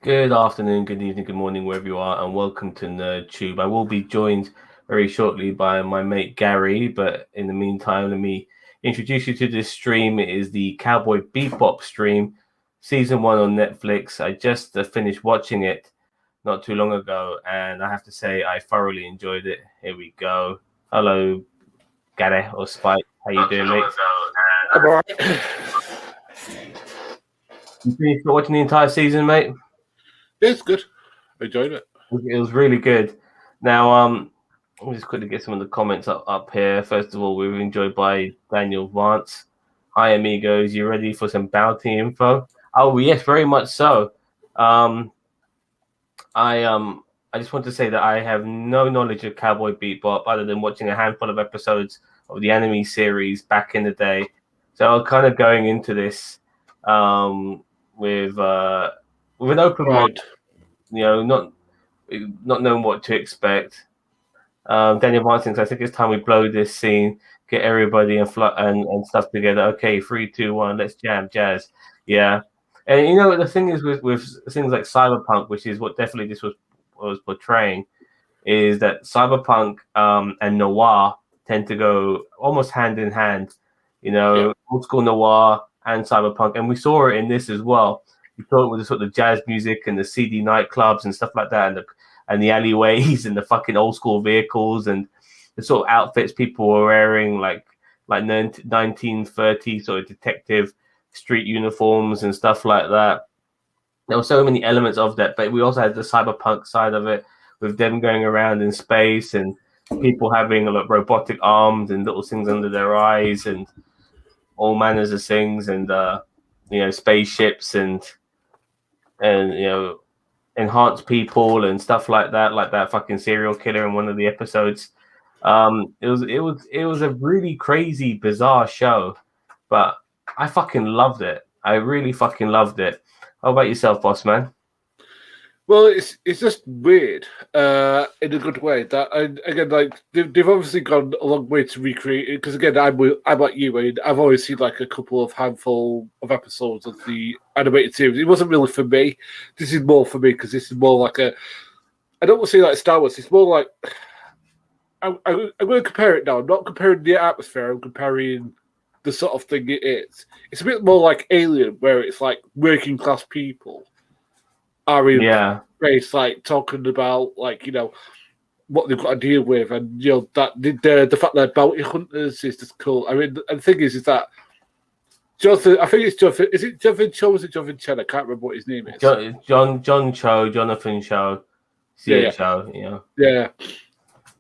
Good afternoon, good evening, good morning, wherever you are, and welcome to NerdTube. I will be joined very shortly by my mate Gary, but in the meantime, let me introduce you to this stream. It is the Cowboy Bebop stream, season 1 on Netflix. I just finished watching it not too long ago, and I have to say I thoroughly enjoyed it. Here we go. Hello, Gary or Spike. How you doing, mate? I'm all right. You finished watching the entire season, mate? Yeah, it's good. I enjoyed it. It was really good. Now, let me just quickly get some of the comments up here. First of all, we were enjoyed by Daniel Vance. Hi, amigos. You ready for some bounty info? Oh, yes, very much so. I just want to say that I have no knowledge of Cowboy Bebop other than watching a handful of episodes of the anime series back in the day. So I'm kind of going into this with an open mind, not knowing what to expect. Daniel Martins, I think it's time we blow this scene, get everybody and stuff together. Okay, 3, 2, 1, let's jazz. Yeah. And the thing is with things like cyberpunk, which is what definitely this was portraying, is that cyberpunk and noir tend to go almost hand in hand. Old school noir and cyberpunk, and we saw it in this as well. We saw it with the sort of jazz music and the CD nightclubs and stuff like that, and the alleyways and the fucking old school vehicles and the sort of outfits people were wearing, like 1930 sort of detective street uniforms and stuff like that. There were so many elements of that, but we also had the cyberpunk side of it with them going around in space and people having like robotic arms and little things under their eyes and all manners of things, and spaceships and enhanced people and stuff like that fucking serial killer in one of the episodes. It was a really crazy, bizarre show, but I fucking loved it. I really fucking loved it. How about yourself, boss man? Well, it's just weird in a good way. That again, like they've obviously gone a long way to recreate it. Because again, I'm like you. I've always seen like a couple of handful of episodes of the animated series. It wasn't really for me. This is more for me because this is more like I don't want to say like Star Wars. It's more like I'm going to compare it now. I'm not comparing the atmosphere. I'm comparing the sort of thing it is. It's a bit more like Alien, where it's like working class people are in space, like talking about like what they've got to deal with, and that the fact they're bounty hunters is just cool. I mean, and the thing is that Jonathan, I think it's Jonathan. Is it Jonathan Cho? Or is it Jonathan Chen? I can't remember what his name is. John Cho, Jonathan Cho, Cho. Yeah.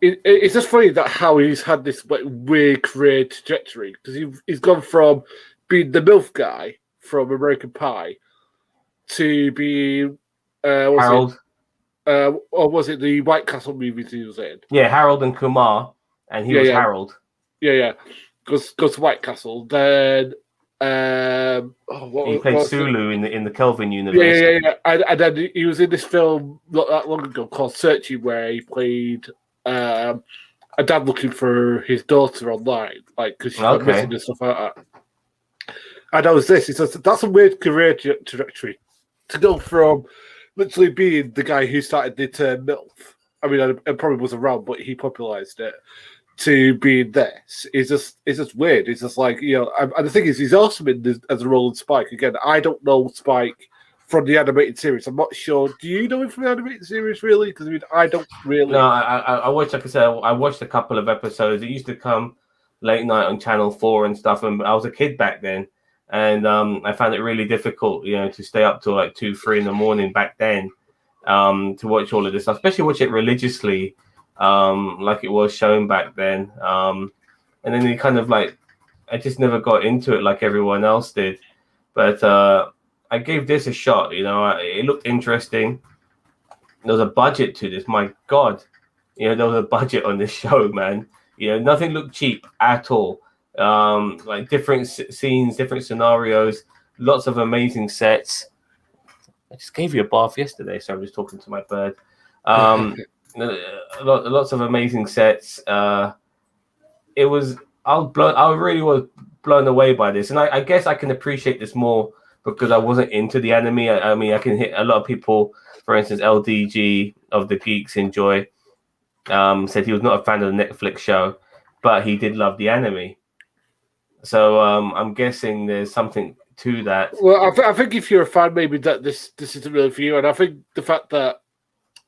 It's just funny that how he's had this like weird career trajectory, because he's gone from being the MILF guy from American Pie to being Harold. Or was it the White Castle movies he was in? Yeah, Harold and Kumar, and he was Harold. Yeah. Goes to White Castle. Then he played Sulu in the Kelvin universe. Yeah. And then he was in this film not that long ago called Searching, where he played a dad looking for his daughter online, like because she's got missing and stuff like that. And that was this. That's a weird career trajectory to go from literally being the guy who started the term MILF. I mean, it probably was around, but he popularized it, to being this. It's just weird. It's just like, and the thing is, he's awesome as a role in Spike. Again, I don't know Spike from the animated series. I'm not sure. Do you know him from the animated series, really? Because I mean, I don't really. No, I watched, like I said, I watched a couple of episodes. It used to come late night on Channel 4 and stuff, and I was a kid back then. And I found it really difficult, to stay up till like 2, 3 in the morning back then to watch all of this stuff, especially watch it religiously, like it was shown back then. And then it kind of like, I just never got into it like everyone else did. But I gave this a shot, it looked interesting. There was a budget to this, my God. There was a budget on this show, man. Nothing looked cheap at all. Like different scenes, different scenarios, lots of amazing sets. I just gave you a bath yesterday, so I'm just talking to my bird. Lots of amazing sets. I really was blown away by this, and I guess I can appreciate this more because I wasn't into the anime. I mean, I can hit a lot of people, for instance, LDG of the Geeks Enjoy, said he was not a fan of the Netflix show, but he did love the anime. So I'm guessing there's something to that. Well, I think if you're a fan, maybe that this isn't really for you. And I think the fact that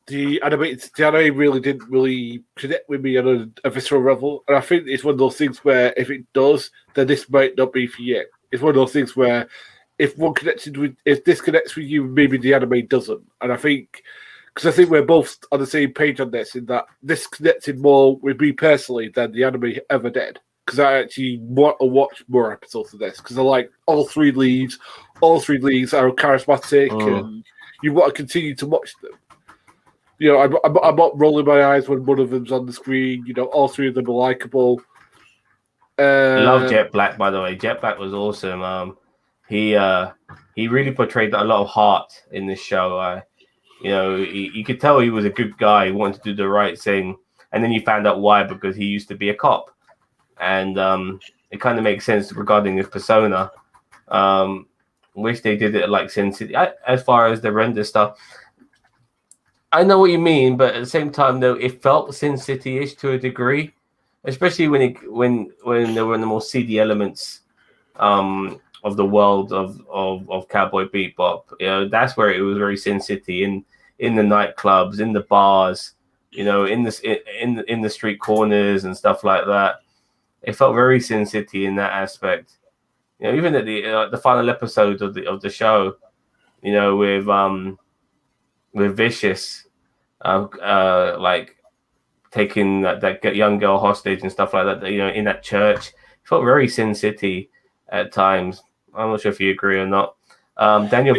the anime really didn't really connect with me on a visceral level, and I think it's one of those things where if it does, then this might not be for you. It's one of those things where if this connects with you, maybe the anime doesn't. And I think because I think we're both on the same page on this, in that this connected more with me personally than the anime ever did. Because I actually want to watch more episodes of this because I like all three leads. All three leads are charismatic, and you want to continue to watch them. You know, I'm not rolling my eyes when one of them's on the screen. You know, all three of them are likable. Love Jet Black, by the way. Jet Black was awesome. He really portrayed a lot of heart in this show. You know, you could tell he was a good guy. He wanted to do the right thing, and then you found out why, because he used to be a cop, and it kind of makes sense regarding his persona. Wish they did it like Sin City. As far as the render stuff, I know what you mean, but at the same time, though, it felt Sin City-ish to a degree, especially when there were the more seedy elements of the world of Cowboy Bebop. You know, that's where it was very Sin City in the nightclubs, in the bars, you know, in the street corners and stuff like that. It felt very Sin City in that aspect. You know, even at the final episode of the show, you know, with Vicious, like taking that young girl hostage and stuff like that. You know, in that church, it felt very Sin City at times. I'm not sure if you agree or not. Daniel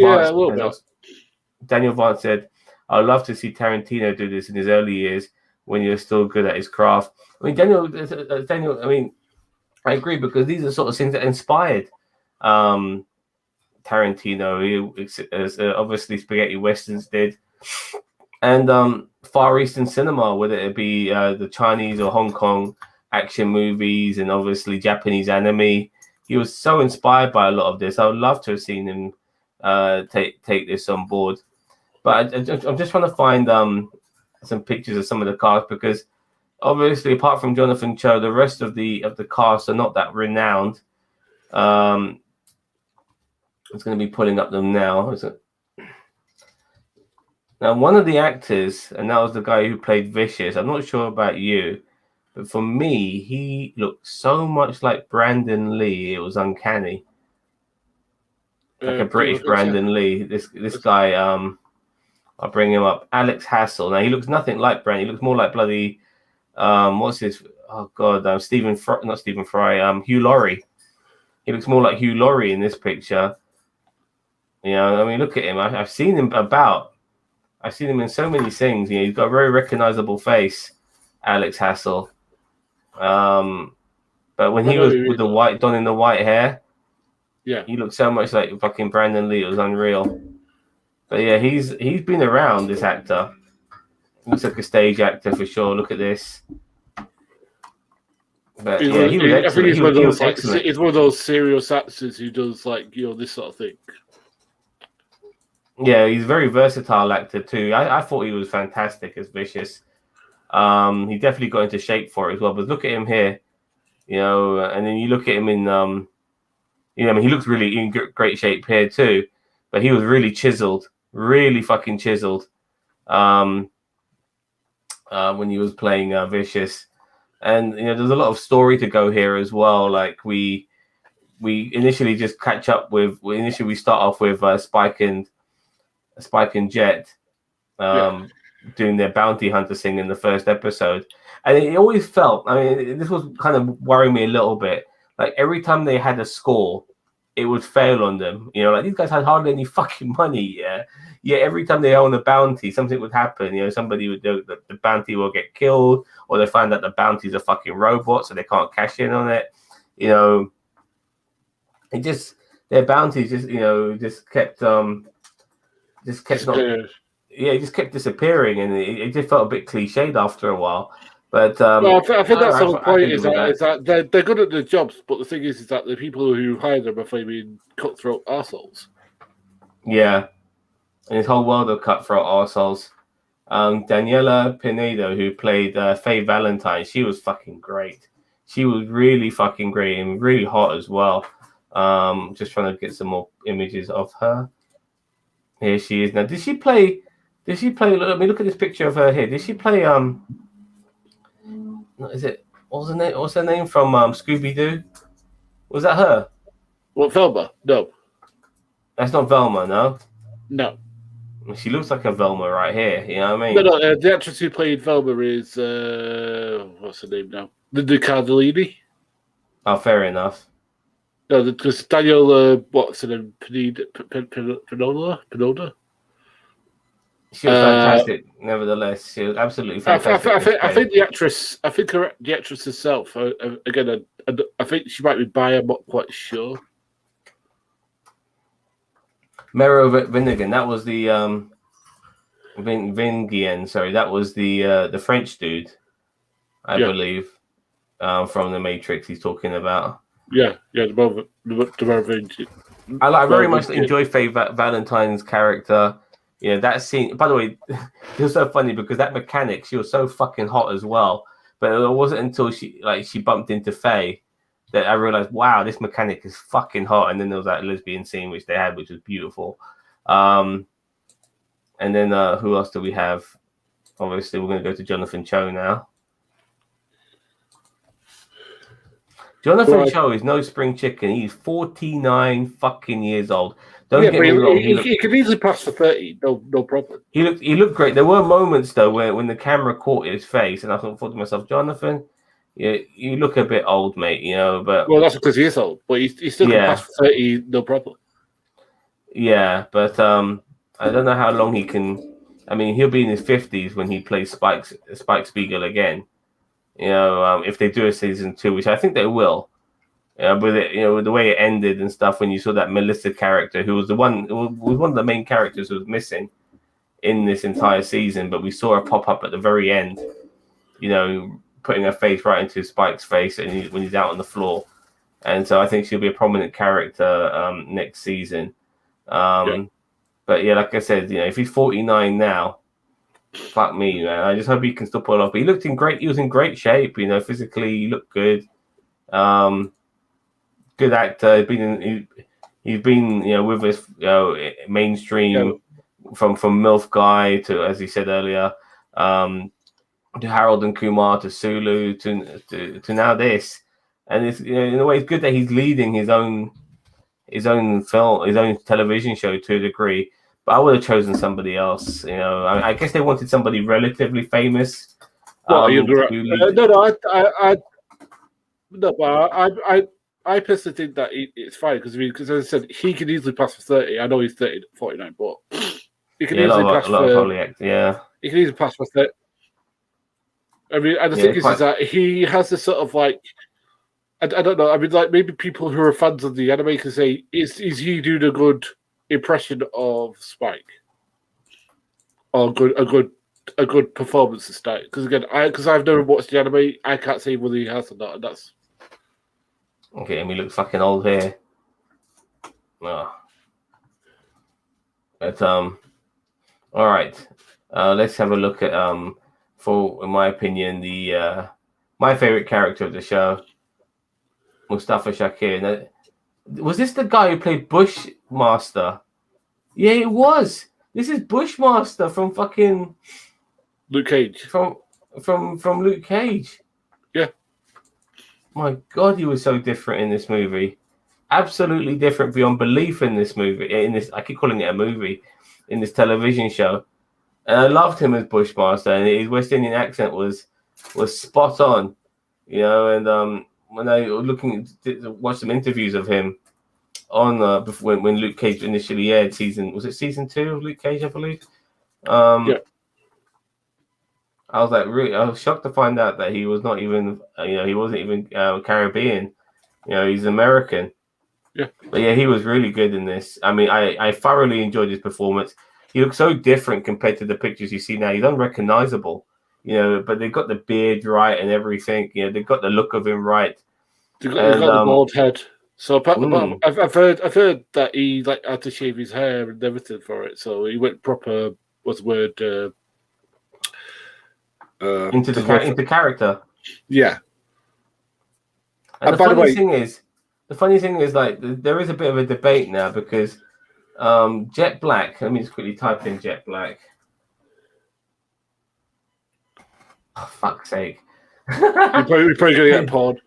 Vance said, "I'd love to see Tarantino do this in his early years when he was still good at his craft." I mean, Daniel. I mean, I agree because these are sort of things that inspired Tarantino. Obviously, spaghetti westerns did, and Far Eastern cinema, whether it be the Chinese or Hong Kong action movies, and obviously Japanese anime. He was so inspired by a lot of this. I would love to have seen him take this on board. But I'm just trying to find some pictures of some of the cast, because obviously, apart from Jonathan Cho, the rest of the cast are not that renowned. It's going to be pulling up them now. Is it? Now, one of the actors, and that was the guy who played Vicious. I'm not sure about you, but for me, he looked so much like Brandon Lee. It was uncanny. Like a British Brandon Lee. This guy, I'll bring him up. Alex Hassel. Now, he looks nothing like Brandon. He looks more like bloody, what's his, oh God, not Stephen Fry, Hugh Laurie. He looks more like Hugh Laurie in this picture. You know, I mean, look at him. I've seen him about. I've seen him in so many things. You know, he's got a very recognizable face, Alex Hassel. But when he was with donning the white hair, yeah, he looked so much like fucking Brandon Lee. It was unreal. But yeah, he's been around, this actor. Looks like a stage actor for sure. Look at this. But he was excellent. I think he's one of those serious actors who does, like, you know, this sort of thing. Yeah, he's a very versatile actor too. I thought he was fantastic as Vicious. He definitely got into shape for it as well. But look at him here, you know, and then you look at him in, you know, I mean, he looks really in great shape here too. But he was really chiseled, really fucking chiseled, when he was playing Vicious. And you know, there's a lot of story to go here as well. Like we initially just catch up with. We start off with Spike and Jet doing their bounty hunter thing in the first episode, and it always felt. I mean, this was kind of worrying me a little bit. Like every time they had a score, it would fail on them. You know, like these guys had hardly any fucking money. Yeah. Every time they own a bounty, something would happen. You know, somebody would do the bounty will get killed, or they find that the bounty's a fucking robot, so they can't cash in on it. You know, their bounties just kept disappearing, and it just felt a bit cliched after a while. But I think that's the point. Is that they're good at their jobs, but the thing is that the people who hire them are flaming cutthroat assholes. Yeah, and his whole world of cutthroat arseholes. Daniela Pinedo, who played Faye Valentine, she was fucking great. She was really fucking great and really hot as well. Just trying to get some more images of her. Here she is now. Did she play? Let me look at this picture of her here. Did she play? Is it? What's her name? What's her name from Scooby Doo? Was that her? What, Velma? No. That's not Velma, no. No. She looks like a Velma right here. You know what I No, mean? no, the actress who played Velma is, what's her name now? The Cardellini? Oh, fair enough. No, because Daniel, what's her name? Pinoda? She was fantastic. Nevertheless, she was absolutely fantastic. I think the actress. I think the actress herself. Again, I think she might be bi. I'm not quite sure. Mero Vinnigan. That was the Vingien. Sorry, that was the French dude, I believe, from the Matrix. He's talking about. Yeah, the I very much enjoy Faye Valentine's character. You know, that scene, by the way, it was so funny because that mechanic, she was so fucking hot as well. But it wasn't until she bumped into Faye that I realized, wow, this mechanic is fucking hot. And then there was that lesbian scene which they had, which was beautiful. And then who else do we have? Obviously, we're going to go to Jonathan Cho now. Jonathan Cho is no spring chicken. He's 49 fucking years old. Don't get me wrong. He could easily pass for 30. No problem. He looked great. There were moments though when the camera caught his face, and I thought to myself, Jonathan, you look a bit old, mate. You know, but well, that's because he is old. But he still can pass for 30. No problem. Yeah, but I don't know how long he can. I mean, he'll be in his 50s when he plays Spike Spiegel again. You know, if they do a season 2, which I think they will. With it, with the way it ended and stuff, when you saw that Melissa character, who was one of the main characters who was missing in this entire season, but we saw her pop up at the very end. Putting her face right into Spike's face, and when he's out on the floor, and so I think she'll be a prominent character next season. But yeah, like I said, if he's 49 now, fuck me, man. I just hope he can still pull it off. But he was in great shape, physically, he looked good. Good actor. He's been with us, mainstream from MILF Guy to, as he said earlier, to Harold and Kumar to Sulu to now this. And it's in a way it's good that he's leading his own film, his own television show to a degree. But I would have chosen somebody else. I guess they wanted somebody relatively famous. I personally think that it's fine because as I said, he can easily pass for 30. I know he's 30, 49, but he can easily pass for. He can easily pass for 30. I mean, and the thing is that he has this sort of like. I don't know. I mean, like maybe people who are fans of the anime can say, "Is he doing a good impression of Spike, or a good performance of Spike?" Because again, I've never watched the anime, I can't say whether he has or not, and that's okay. And he looks fucking old here. Oh. But all right. Let's have a look at for in my opinion the my favorite character of the show, Mustafa Shakir. Now, was this the guy who played Bushmaster? Yeah, it was. This is Bushmaster from fucking Luke Cage. From Luke Cage. Yeah. My God, he was so different in this movie. Absolutely different beyond belief in this movie. I keep calling it a movie. In this television show, and I loved him as Bushmaster, and his West Indian accent was spot on. And when I watched some interviews of him on when Luke Cage initially aired, season 2 of Luke Cage, I believe. I was I was shocked to find out that he was not even he wasn't even Caribbean. He's American. Yeah. But yeah, he was really good in this. I mean, I thoroughly enjoyed his performance. He looks so different compared to the pictures you see now. He's unrecognizable. But they got the beard right and everything. They got the look of him right. They got the bald head. So, but I've heard that he like had to shave his hair and everything for it. So he went proper. What's the word? Into character. Yeah. And the funny thing is, like, there is a bit of a debate now because Jet Black. Let me just quickly type in Jet Black. Oh, fuck's sake! You're probably gonna get porn.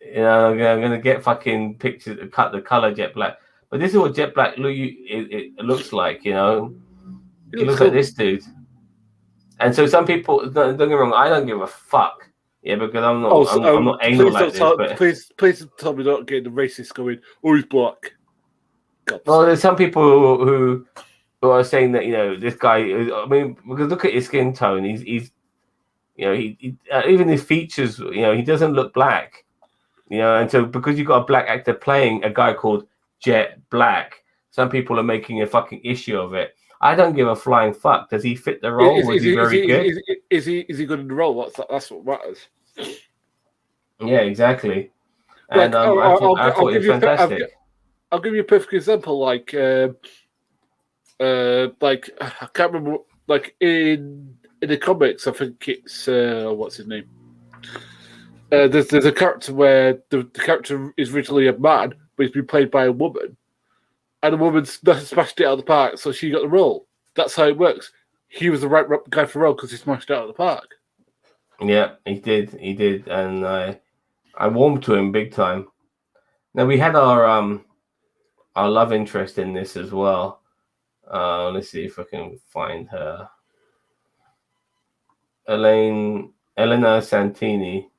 You know, I'm gonna get fucking pictures, cut the color Jet Black. But this is what Jet Black it looks like. You know, he looks like this dude. And so some people, don't get me wrong, I don't give a fuck. Yeah, because I'm not, I'm not anal like this. But please tell me not getting the racist going. Oh, he's black. Well, there's some people who are saying that, you know, this guy. I mean, because look at his skin tone. He's you know, he even his features. You know, he doesn't look black. You know, and so because you've got a black actor playing a guy called Jet Black, some people are making a fucking issue of it. I don't give a flying fuck. Does he fit the role? Was he very good? Is he good in the role? That's what matters. Yeah, exactly. And I thought it was fantastic. I'll give you a perfect example. Like I can't remember. Like in the comics, I think it's what's his name. There's a character where the character is originally a man, but he's been played by a woman. And the woman smashed it out of the park, so she got the role. That's how it works. He was the right guy for the role because he smashed it out of the park. Yeah, he did, and I warmed to him big time. Now we had our love interest in this as well. Let's see if I can find her. Elena Santine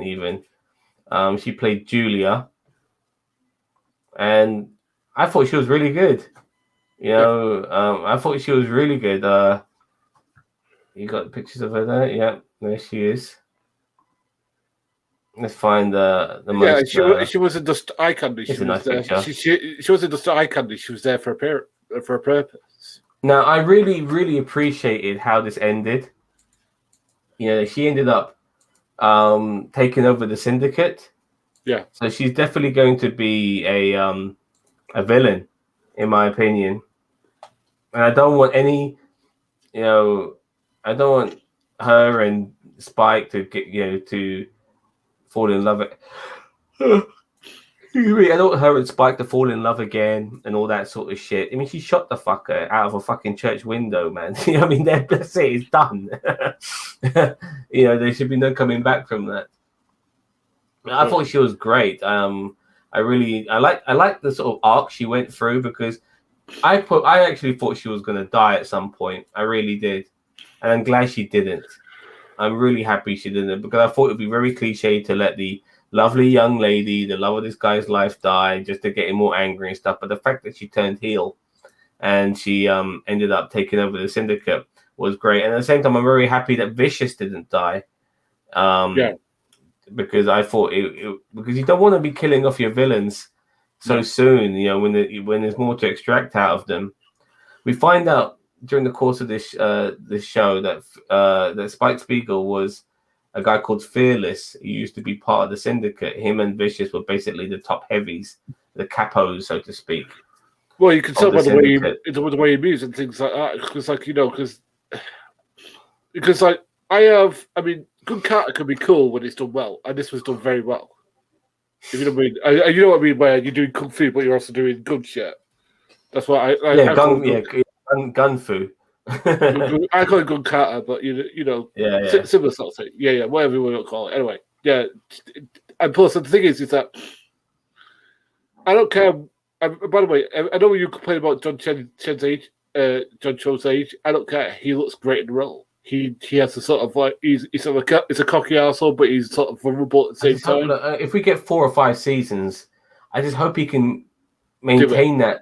even. She played Julia. And I thought she was really good. You know, I thought she was really good. You got pictures of her there? Yeah, there she is. Let's find the most. Yeah, she wasn't just eye candy. She was there. She wasn't just eye candy. She was there for a purpose. Now, I really, really appreciated how this ended. You know, she ended up taking over the syndicate. Yeah. So she's definitely going to be a villain, in my opinion. And I don't want any, you know, I don't want her and Spike to get, you know, to fall in love. I don't want her and Spike to fall in love again and all that sort of shit. I mean, she shot the fucker out of a fucking church window, man. You know, I mean, that's it. It's done. You know, there should be no coming back from that. I thought she was great. I like the sort of arc she went through because I actually thought she was going to die at some point. I really did, and I'm glad she didn't. I'm really happy she didn't because I thought it'd be very cliche to let the lovely young lady, the love of this guy's life, die just to get him more angry and stuff. But the fact that she turned heel and she ended up taking over the syndicate was great. And at the same time, I'm very happy that Vicious didn't die. Because I thought because you don't want to be killing off your villains so soon, you know, when there's more to extract out of them. We find out during the course of this show that Spike Spiegel was a guy called Fearless. He used to be part of the syndicate. Him and Vicious were basically the top heavies, the capos, so to speak. Well, you can tell by the way he moves and things like that. Because, like, you know, because like I mean, good character can be cool when it's done well, and this was done very well. If you know what I mean, you know what I mean, where you're doing kung fu, but you're also doing good shit. That's what gun fu. I call it good character, but you know, similar sort of thing. Yeah, whatever you want to call it. Anyway, yeah, and plus the thing is that I don't care. By the way, I know you complain about John Cho's age. I don't care. He looks great in the role. He has a sort of like he's sort of it's a cocky arsehole, but he's sort of vulnerable at the same time. If we get 4 or 5 seasons, I just hope he can maintain that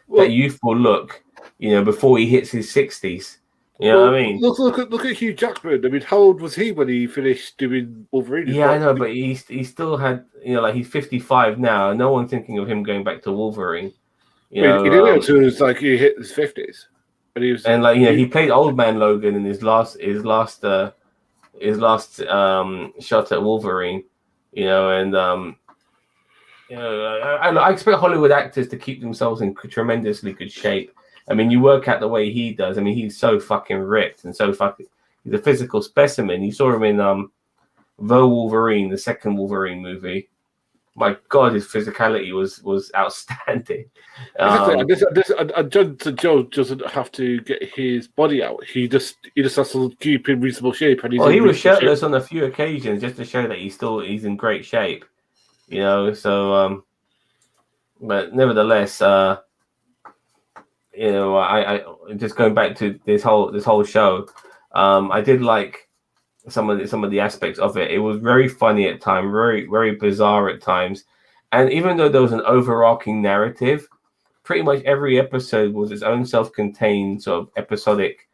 youthful look, you know, before he hits his 60s. You know what I mean? Look at Hugh Jackman. I mean, how old was he when he finished doing Wolverine? Yeah, I know, but he still had, you know, like he's 55 now. No one's thinking of him going back to Wolverine. You know, he did it until it was like he hit his 50s. And like, you know, he played Old Man Logan in his last shot at Wolverine. and I expect Hollywood actors to keep themselves in tremendously good shape. I mean, you work out the way he does. I mean, he's so fucking ripped and so fucking. He's a physical specimen. You saw him in The Wolverine, the second Wolverine movie. My God, his physicality was outstanding. And Joe doesn't have to get his body out. He just has to keep in reasonable shape. And he was shirtless on a few occasions just to show that he's in great shape. So but nevertheless, I just going back to this whole show, I did like some of the aspects of it. It was very funny at times, very very bizarre at times, and even though there was an overarching narrative, pretty much every episode was its own self-contained sort of episodic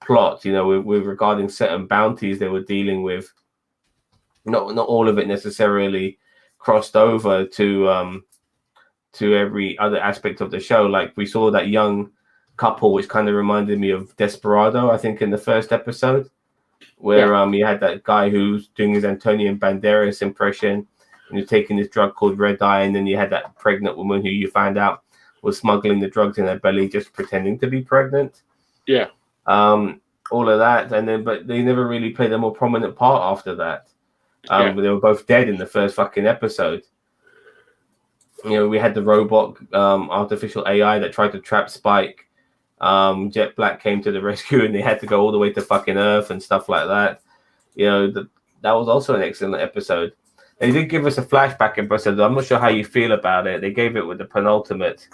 plot. With regarding certain bounties they were dealing with. Not all of it necessarily crossed over to every other aspect of the show. Like we saw that young couple, which kind of reminded me of Desperado, I think, in the first episode, where you had that guy who's doing his Antonio Banderas impression and you're taking this drug called Red Eye, and then you had that pregnant woman who you found out was smuggling the drugs in her belly, just pretending to be pregnant. Yeah. All of that, and then but they never really played a more prominent part after that. They were both dead in the first fucking episode. We had the robot artificial AI that tried to trap Spike. Jet Black came to the rescue, and they had to go all the way to fucking Earth and stuff like that. That was also an excellent episode. They did give us a flashback episode. I'm not sure how you feel about it. They gave it with the penultimate,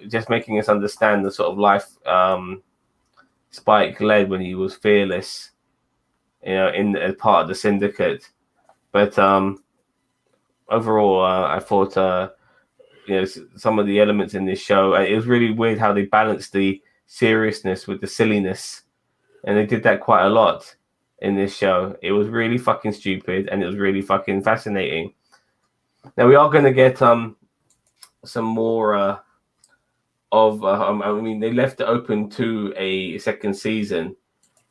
just making us understand the sort of life Spike led when he was fearless, as part of the syndicate. But overall, I thought some of the elements in this show, it was really weird how they balanced the seriousness with the silliness, and they did that quite a lot in this show. It was really fucking stupid, and it was really fucking fascinating. Now we are going to get some more they left it open to a second season,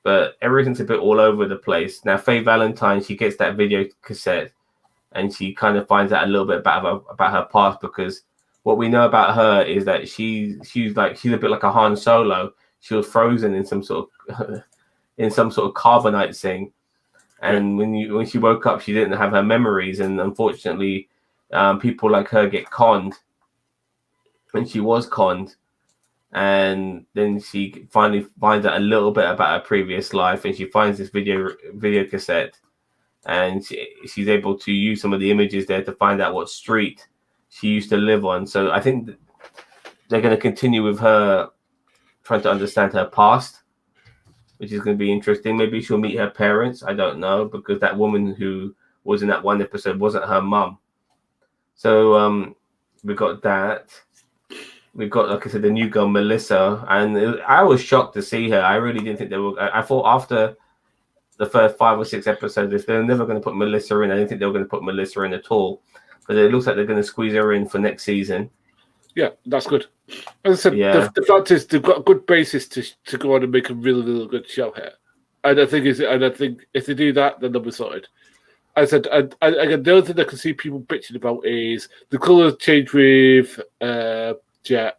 but everything's a bit all over the place. Now Faye Valentine, she gets that video cassette, and she kind of finds out a little bit about her past, because what we know about her is that she's a bit like a Han Solo. She was frozen in some sort of carbonite thing, and when she woke up, she didn't have her memories, and unfortunately, people like her get conned, and she was conned, and then she finally finds out a little bit about her previous life, and she finds this video cassette, and she's able to use some of the images there to find out what street she used to live on. So I think they're going to continue with her trying to understand her past, which is going to be interesting. Maybe she'll meet her parents. I don't know, because that woman who was in that one episode wasn't her mum. So we got that. We've got, like I said, the new girl, Melissa. And I was shocked to see her. I really didn't think they were. I thought after the first 5 or 6 episodes, if they're never going to put Melissa in, I didn't think they were going to put Melissa in at all. But it looks like they're going to squeeze her in for next season. Yeah, that's good. As I said, the fact is they've got a good basis to go on and make a really, really good show here. And I think if they do that, then they'll be sorted. As I said, again, the other thing I can see people bitching about is the colour change with Jet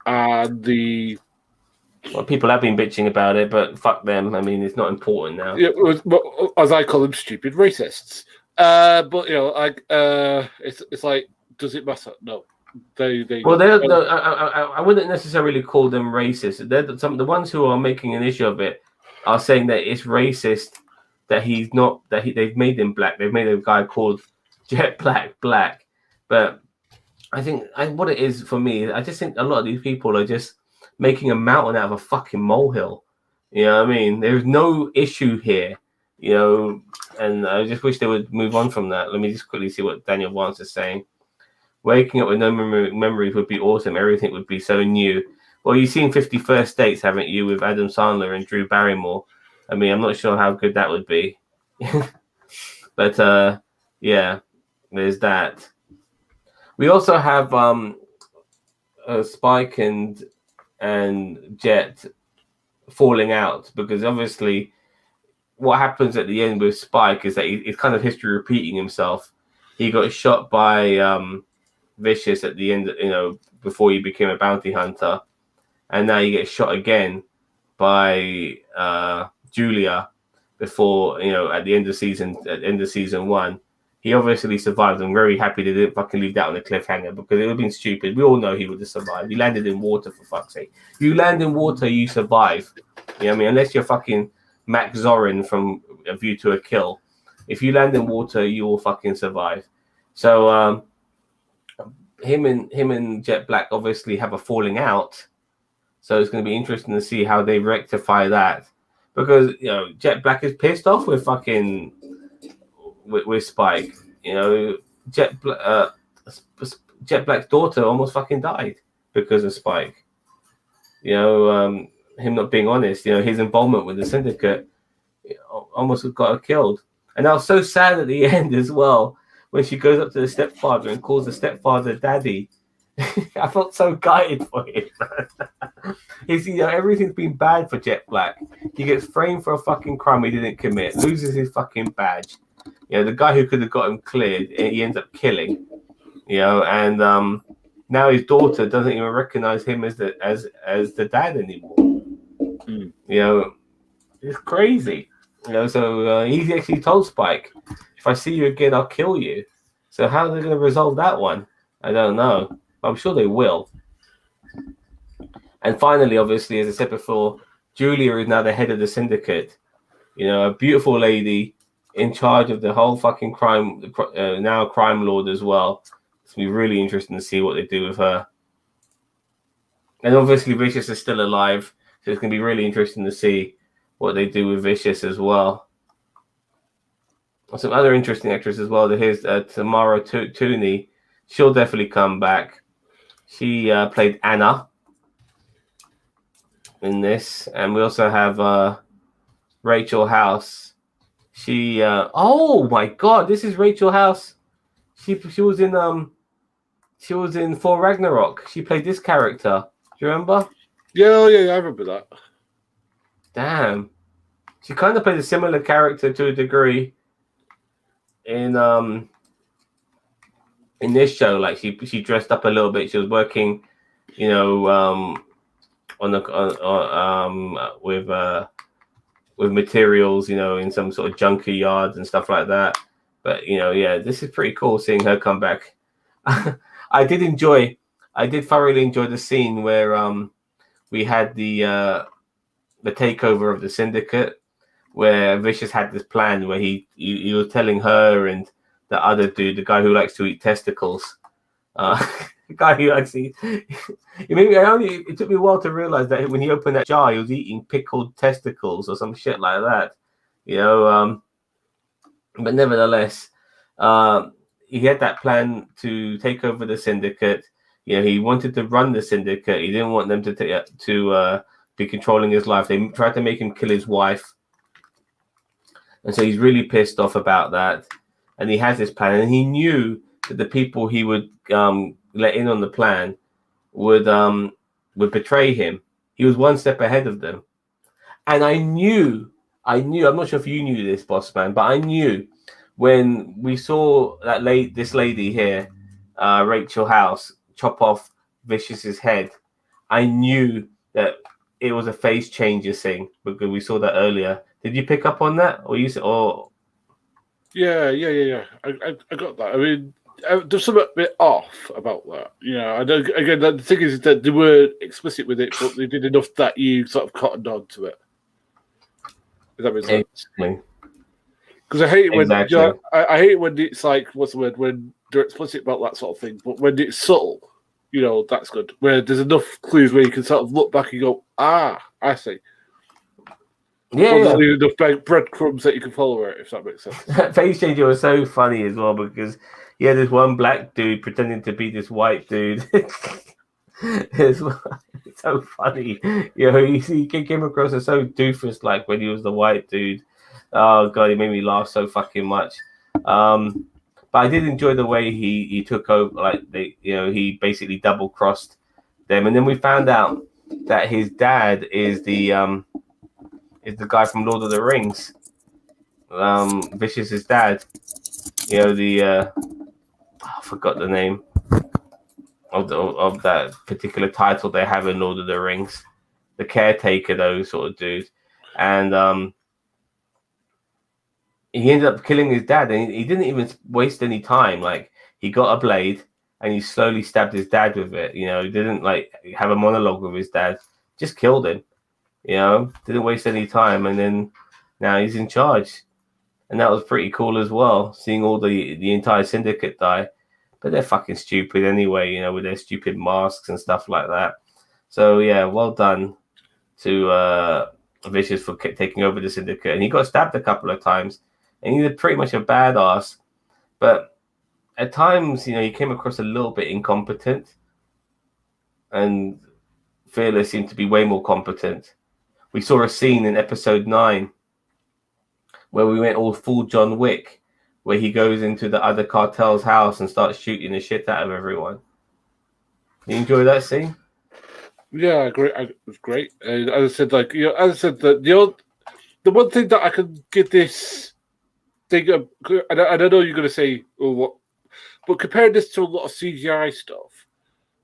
and the. Well, people have been bitching about it, but fuck them. I mean, it's not important now. Yeah, as I call them, stupid racists. But it's like, does it matter? No. I wouldn't necessarily call them racist. They're the ones who are making an issue of it are saying that it's racist that he's not they've made him black. They've made a guy called Jet Black. But I think what it is for me, I just think a lot of these people are just making a mountain out of a fucking molehill. You know what I mean? There's no issue here, and I just wish they would move on from that. Let me just quickly see what Daniel Vance is saying. Waking up with no memories would be awesome. Everything would be so new. Well, you've seen 50 First Dates, haven't you, with Adam Sandler and Drew Barrymore? I mean, I'm not sure how good that would be. But, yeah, there's that. We also have Spike and Jet falling out, because obviously what happens at the end with Spike is that it's kind of history repeating himself. He got shot by Vicious at the end, before he became a bounty hunter, and now he gets shot again by Julia before, at the end of season 1. He obviously survived. I'm very happy they didn't fucking leave that on a cliffhanger, because it would have been stupid. We all know he would have survived. He landed in water, for fuck's sake. You land in water, you survive. You know what I mean? Unless you're fucking Max Zorin from A View to a Kill. If you land in water, you will fucking survive. So him and Jet Black obviously have a falling out. So it's going to be interesting to see how they rectify that, because Jet Black is pissed off with fucking with Spike. Jet Black's daughter almost fucking died because of Spike. Him not being honest. His involvement with the syndicate almost got her killed. And I was so sad at the end as well, when she goes up to the stepfather and calls the stepfather daddy. I felt so gutted for him. Everything's been bad for Jet Black. He gets framed for a fucking crime he didn't commit, loses his fucking badge. The guy who could have got him cleared, he ends up killing. And now his daughter doesn't even recognize him as the dad anymore. It's crazy. So he actually told Spike, if I see you again, I'll kill you. So how are they going to resolve that one? I don't know. I'm sure they will. And finally, obviously, as I said before, Julia is now the head of the syndicate. A beautiful lady in charge of the whole fucking crime, now a crime lord as well. It's going to be really interesting to see what they do with her. And obviously, Vicious is still alive. So it's going to be really interesting to see what they do with Vicious as well. Some other interesting actors as well. Here's Tamara Tooney. She'll definitely come back. She played Anna in this. And we also have Rachel House. She oh my god, this is Rachel House. She was in Thor Ragnarok. She played this character. Do you remember? Yeah, I remember that. Damn. She kind of played a similar character to a degree in this show. Like she dressed up a little bit. She was working, with materials, in some sort of junker yard and stuff like that. But this is pretty cool seeing her come back. I did thoroughly enjoy the scene where we had the takeover of the syndicate, where Vicious had this plan where he was telling her and the other dude, the guy who likes to eat testicles, the guy who actually, it took me a while to realize that when he opened that jar, he was eating pickled testicles or some shit like that, but nevertheless, he had that plan to take over the syndicate. He wanted to run the syndicate. He didn't want them to be controlling his life. They tried to make him kill his wife. And so he's really pissed off about that. And he has this plan. And he knew that the people he would let in on the plan would betray him. He was one step ahead of them. And I knew, I'm not sure if you knew this, Bossman, but I knew when we saw this lady here, Rachel House, chop off Vicious's head, I knew that it was a face changer thing, because we saw that earlier. Did you pick up on that, or you? Or yeah. I got that. I mean, there's something a bit off about that. I don't. Again, the thing is that they were explicit with it, but they did enough that you sort of cottoned on to it. Does that make sense? Because I hate it when I hate it when it's like, what's the word, when they're explicit about that sort of thing, but when it's subtle, that's good. Where there's enough clues where you can sort of look back and go, I see. Yeah. Enough breadcrumbs that you can follow it, if that makes sense. Face changer was so funny as well, because this one black dude pretending to be this white dude. It's so funny. He came across as so doofus like when he was the white dude. Oh god, he made me laugh so fucking much. But I did enjoy the way he took over. Like he basically double crossed them, and then we found out that his dad is the guy from Lord of the Rings. Vicious's dad. You know, the I forgot the name of that particular title they have in Lord of the Rings, the caretaker, those sort of dudes, and he ended up killing his dad, and he didn't even waste any time. Like, he got a blade and he slowly stabbed his dad with it. You know, he didn't like have a monologue with his dad, just killed him. You know, didn't waste any time, and then now he's in charge, and that was pretty cool as well. Seeing all the entire syndicate die, but they're fucking stupid anyway. You know, with their stupid masks and stuff like that. So yeah, well done to Vicious for taking over the syndicate, and he got stabbed a couple of times, and he's pretty much a badass. But at times, you know, he came across a little bit incompetent, and Fearless seemed to be way more competent. We saw a scene in episode 9 where we went all full John Wick, where he goes into the other cartel's house and starts shooting the shit out of everyone. You enjoy that scene? Yeah, great. It was great. And as I said, like, you know, as I said, the one thing that I can get this thing, and I know you're going to say, oh, what, but comparing this to a lot of CGI stuff,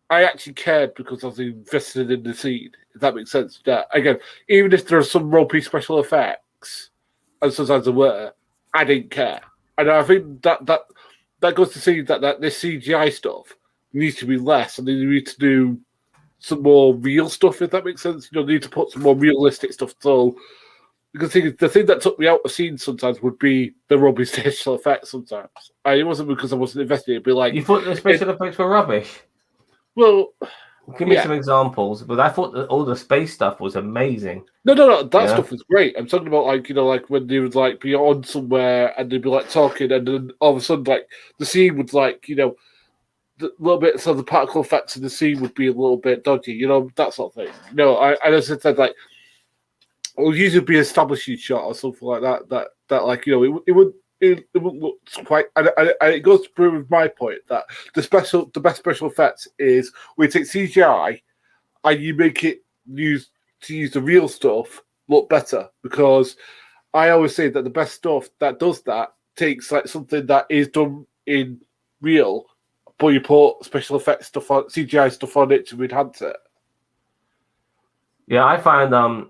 I actually cared because I was invested in the scene. If that makes sense. Yeah. Again, even if there are some ropey special effects, and sometimes there were, I didn't care. And I think that goes to see that this CGI stuff needs to be less, and they need to do some more real stuff, if that makes sense. You know, they need to put some more realistic stuff. So, because the thing that took me out of scene sometimes would be the rubbish special effects. Sometimes, it wasn't because I wasn't invested. It'd be like, you thought the special effects were rubbish. Well, give me some examples, but I thought that all the space stuff was amazing. No, that stuff was great. I'm talking about, like, you know, like when they would like be on somewhere and they'd be like talking, and then all of a sudden, like, the scene would, like, you know, a little bit, so the particle effects in the scene would be a little bit dodgy, you know, that sort of thing. You know, I just said, like, it would usually be an establishing shot or something like that. That like, you know, it wouldn't look quite. And it goes to prove my point that the best special effects is when you take CGI and you make it use the real stuff look better, because I always say that the best stuff that does that takes like something that is done in real, but you put special effects stuff on, CGI stuff on it to enhance it. Yeah, I find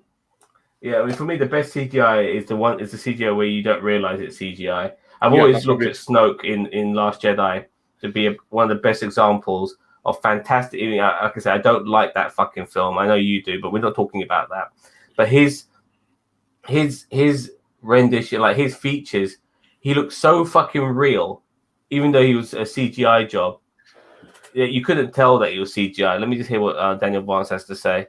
yeah, I mean, for me the best CGI is the CGI where you don't realize it's CGI. I've always looked at Snoke in Last Jedi to be one of the best examples of fantastic. Like I said, I don't like that fucking film. I know you do, but we're not talking about that. But his rendition, like his features, he looks so fucking real, even though he was a CGI job. You couldn't tell that he was CGI. Let me just hear what Daniel Barnes has to say.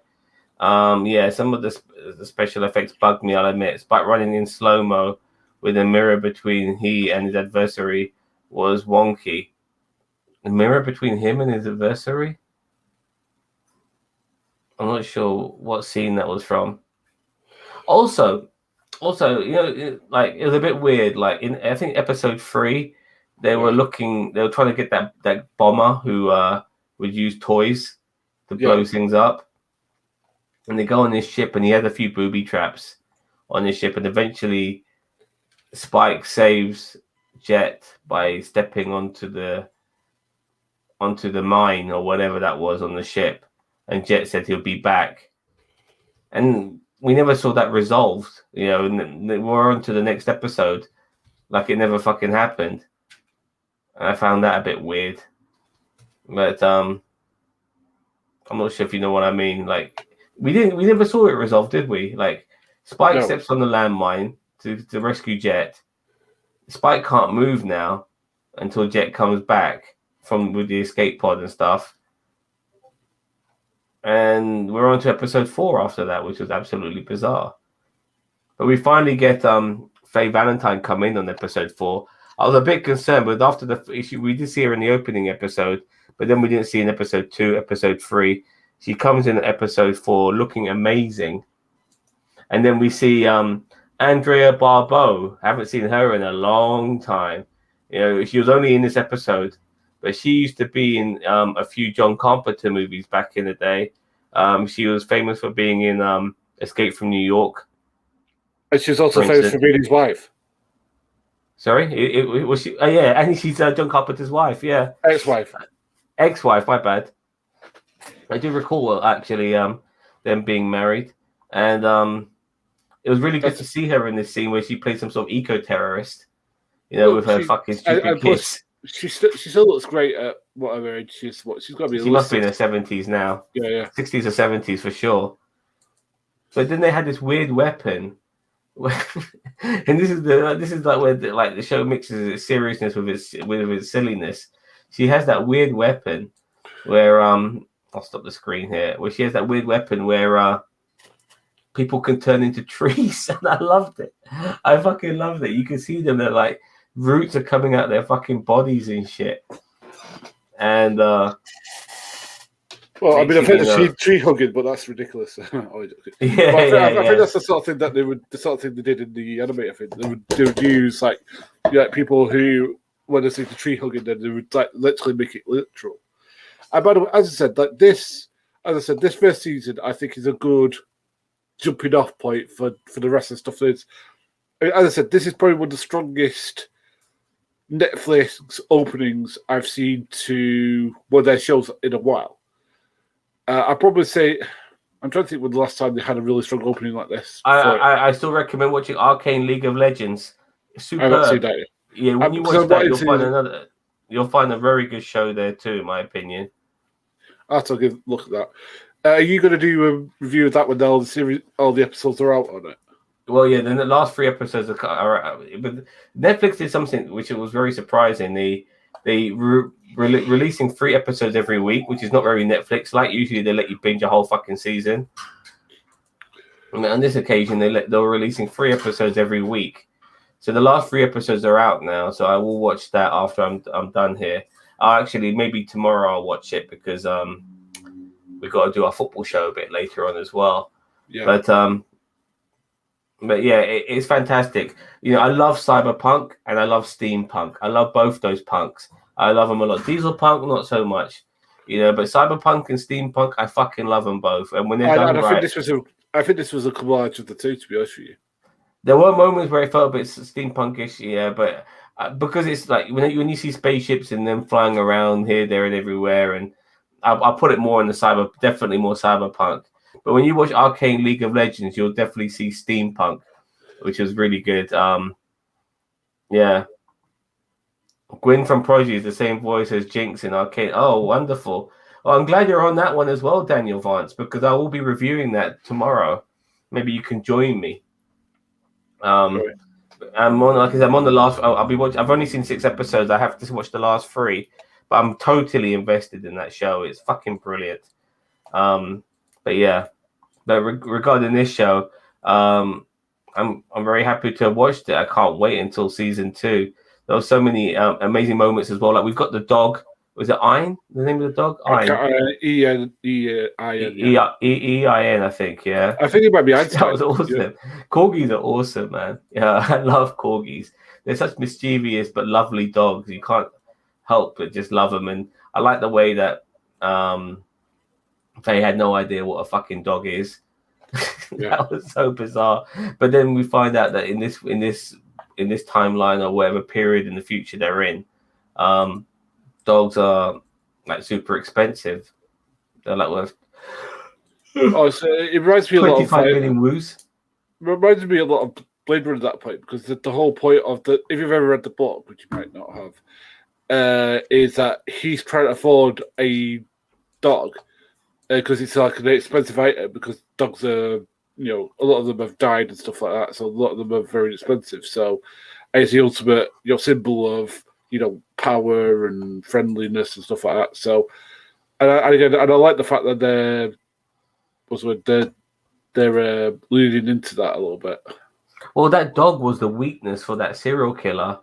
Yeah, some of the special effects bugged me, I'll admit. Spike running in slow-mo with a mirror between he and his adversary was wonky. The mirror between him and his adversary? I'm not sure what scene that was from. Also, you know, like, it was a bit weird. Like, in, I think, episode 3, they were trying to get that bomber who would use toys to blow things up. And they go on this ship, and he had a few booby traps on this ship, and eventually Spike saves Jet by stepping onto the mine or whatever that was on the ship, and Jet said he'll be back, and we never saw that resolved, you know. And we're on to the next episode like it never fucking happened, and I found that a bit weird. But I'm not sure if you know what I mean. Like, we never saw it resolved, did we? Like, Spike steps on the landmine to rescue Jet. Spike can't move now until Jet comes back with the escape pod and stuff. And we're on to episode 4 after that, which was absolutely bizarre. But we finally get Faye Valentine come in on episode 4. I was a bit concerned, but after the issue, we did see her in the opening episode, but then we didn't see in episode 2, episode 3. She comes in episode 4 looking amazing. And then we see Andrea Barbeau. I haven't seen her in a long time. You know, she was only in this episode, but she used to be in a few John Carpenter movies back in the day. She was famous for being in Escape from New York. And she's also famous for being his wife. Sorry, it was she. Oh yeah, and she's John Carpenter's wife. Yeah, Ex-wife. ex-wife. My bad. I do recall actually them being married, and it was really good That's to see her in this scene where she played some sort of eco-terrorist, well, with her fucking stupid and plus kids. she still looks great at whatever age she's. What she's got to be. She must be in her 70s now, Yeah, yeah. 60s or 70s for sure. But then they had this weird weapon, and this is like where the show mixes its seriousness with its silliness. She has that weird weapon where I'll stop the screen here. Where she has that weird weapon where people can turn into trees, and I loved it. I fucking loved it. You can see them; they're like roots are coming out their fucking bodies and shit. And well, I mean, I've heard of tree hugging, but that's ridiculous. yeah, I think that's the sort of thing that the sort of thing they did in the anime. I think they would use like people who when they see the tree hugging, then they would like literally make it literal. And by the way, as I said, this first season I think is a good jumping off point for the rest of the stuff. As I said, this is probably one of the strongest Netflix openings I've seen to one of their shows in a while. I'd probably say, I'm trying to think when the last time they had a really strong opening like this. I still recommend watching Arcane League of Legends. Superb. I've not seen that yet. Yeah, when you watch that, you'll find a very good show there too, in my opinion. I'll have to give a look at that. Are you going to do a review of that when all the episodes are out on it? Well, yeah, then the last 3 episodes are out. But Netflix did something which was very surprising. They releasing 3 episodes every week, which is not very Netflix like. Usually they let you binge a whole fucking season. And on this occasion, they were releasing 3 episodes every week. So the last 3 episodes are out now. So I will watch that after I'm done here. I'll actually maybe tomorrow I'll watch it because we've got to do our football show a bit later on as well. Yeah. But yeah, it's fantastic. I love cyberpunk and I love steampunk. I love both those punks. I love them a lot. Diesel punk, not so much. But cyberpunk and steampunk, I fucking love them both. And when they're done right, I think this was a collage of the two. To be honest with you, there were moments where it felt a bit steampunkish, yeah, but because it's like when you see spaceships and them flying around here, there, and everywhere, and I'll put it more in the definitely more cyberpunk. But when you watch Arcane League of Legends, you'll definitely see steampunk, which is really good. Yeah. Gwyn from Prodigy is the same voice as Jinx in Arcane. Oh, wonderful. Well, I'm glad you're on that one as well, Daniel Vance, because I will be reviewing that tomorrow. Maybe you can join me. I'm on the last. I'll be watching. I've only seen 6 episodes. I have to watch the last 3, but I'm totally invested in that show. It's fucking brilliant. But yeah, but regarding this show, I'm very happy to have watched it. I can't wait until season 2. There were so many amazing moments as well. Like we've got the dog. Was it Ein? The name of the dog? Ein. E-I-N, I think. Yeah. I think it might be Einstein. That was awesome. Yeah. Corgis are awesome, man. Yeah, I love corgis. They're such mischievous but lovely dogs. You can't help but just love them. And I like the way that they had no idea what a fucking dog is. That was so bizarre. But then we find out that in this timeline or whatever period in the future they're in, dogs are like super expensive. They're like worth. So it reminds me a lot of 25 million woos. Reminds me a lot of Blade Runner at that point, because the whole point of if you've ever read the book, which you might not have, is that he's trying to afford a dog because it's like an expensive item, because dogs are, a lot of them have died and stuff like that, so a lot of them are very expensive. So it's the ultimate symbol of power and friendliness and stuff like that. So and I like the fact that they're leading into that a little bit. Well, that dog was the weakness for that serial killer,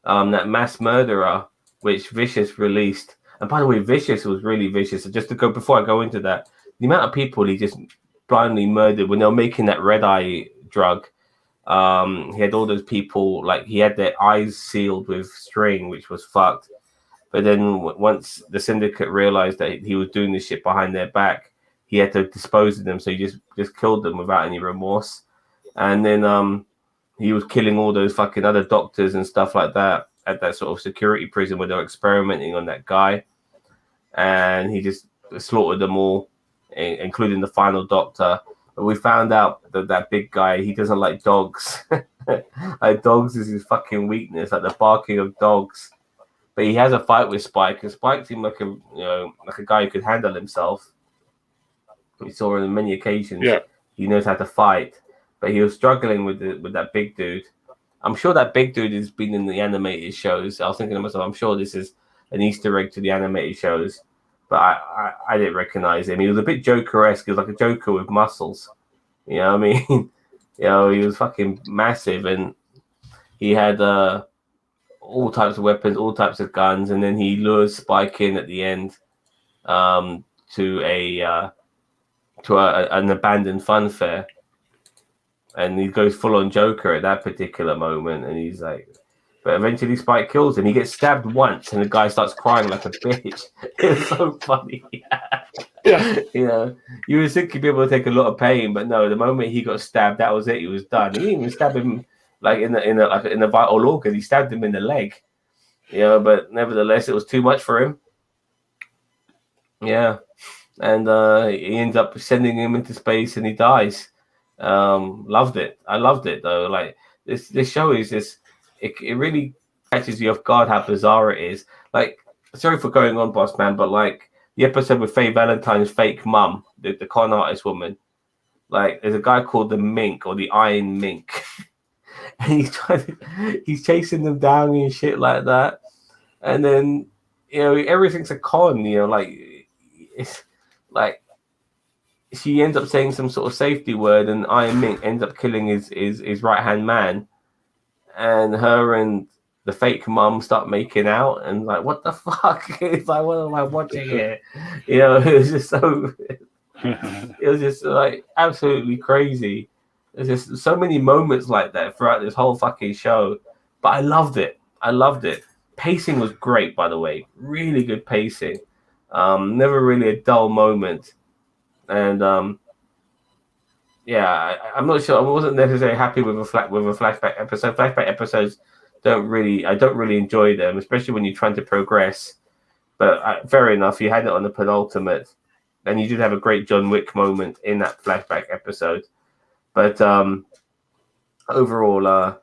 that mass murderer, which Vicious released. And by the way, Vicious was really vicious. So just to go before I go into that, the amount of people he just blindly murdered when they were making that red eye drug. He had all those people, like he had their eyes sealed with string, which was fucked. But then once the syndicate realized that he was doing this shit behind their back, he had to dispose of them. So he just killed them without any remorse. And then he was killing all those fucking other doctors and stuff like that at that sort of security prison where they were experimenting on that guy, and he just slaughtered them all, including the final doctor. But we found out that that big guy, he doesn't like dogs. Like, dogs is his fucking weakness, like the barking of dogs. But he has a fight with Spike, and Spike seemed like a guy who could handle himself. We saw on many occasions. Yeah. He knows how to fight, but he was struggling with that big dude. I'm sure that big dude has been in the animated shows. I was thinking to myself, I'm sure this is an Easter egg to the animated shows, but I didn't recognize him. He was a bit Joker-esque. He was like a Joker with muscles. You know what I mean? He was fucking massive, and he had all types of weapons, all types of guns, and then he lures Spike in at the end to an abandoned fun fair, and he goes full on Joker at that particular moment, and he's like, but eventually Spike kills him. He gets stabbed once, and the guy starts crying like a bitch. It's so funny. Yeah. You would think he'd be able to take a lot of pain, but no. The moment he got stabbed, that was it. He was done. He didn't even stab him like in the vital organ. He stabbed him in the leg. But nevertheless, it was too much for him. Yeah. And he ends up sending him into space, and he dies. Loved it. I loved it though. Like this show is just it really catches you off guard how bizarre it is. Like, sorry for going on, boss man, but like the episode with Faye Valentine's fake mum, the con artist woman. Like, there's a guy called the Mink or the Iron Mink, and he's chasing them down and shit like that. And then everything's a con. Like it's like she ends up saying some sort of safety word, and Iron Mink ends up killing his right hand man, and her and the fake mum start making out, and like, what the fuck? It's like, what am I watching here? It was just so. It was just like absolutely crazy. There's just so many moments like that throughout this whole fucking show, but I loved it. Pacing was great, by the way. Really good pacing. Never really a dull moment. And I'm not sure. I wasn't necessarily happy with a flashback episode. Flashback episodes I don't really enjoy them, especially when you're trying to progress. But fair enough, you had it on the penultimate, and you did have a great John Wick moment in that flashback episode. But overall,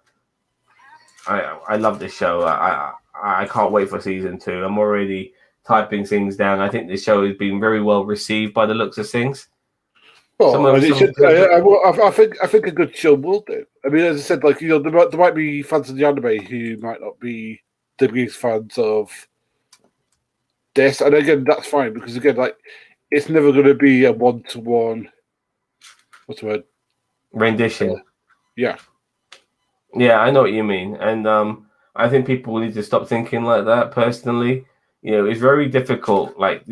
I love this show. I can't wait for season 2. I'm already typing things down. I think this show has been very well received by the looks of things. Well, I think a good show will do. I mean, as I said, like, there might be fans of the anime who might not be the biggest fans of this, and again, that's fine, because again, like, it's never going to be a one-to-one. What's the word? Rendition. Yeah, I know what you mean, and I think people need to stop thinking like that. Personally, it's very difficult. Like,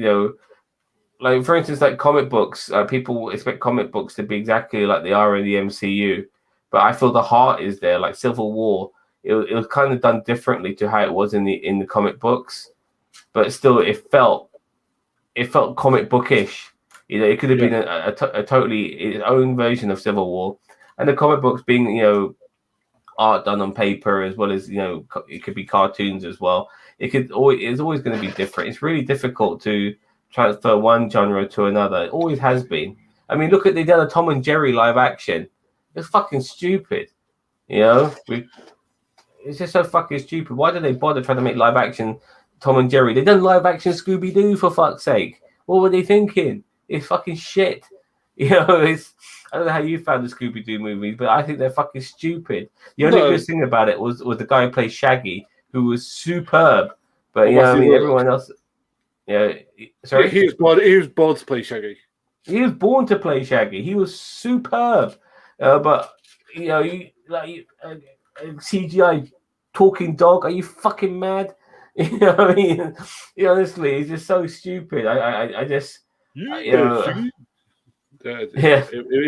like for instance, like comic books. People expect comic books to be exactly like they are in the MCU, but I feel the heart is there. Like Civil War, it was kind of done differently to how it was in the comic books, but still, it felt comic bookish. It could have been a totally its own version of Civil War, and the comic books being art done on paper, as well as it could be cartoons as well. It's always going to be different. It's really difficult to transfer one genre to another. It always has been. I mean, look at the other Tom and Jerry live action. It's fucking stupid. It's just so fucking stupid. Why did they bother trying to make live action Tom and Jerry? They done live action Scooby Doo, for fuck's sake. What were they thinking? It's fucking shit. I don't know how you found the Scooby Doo movies, but I think they're fucking stupid. The only good thing about it was the guy who played Shaggy, who was superb. But everyone else. Sorry. He was born to play Shaggy. He was born to play Shaggy. He was superb. But CGI talking dog. Are you fucking mad? What I mean? Honestly, it's just so stupid. I just. It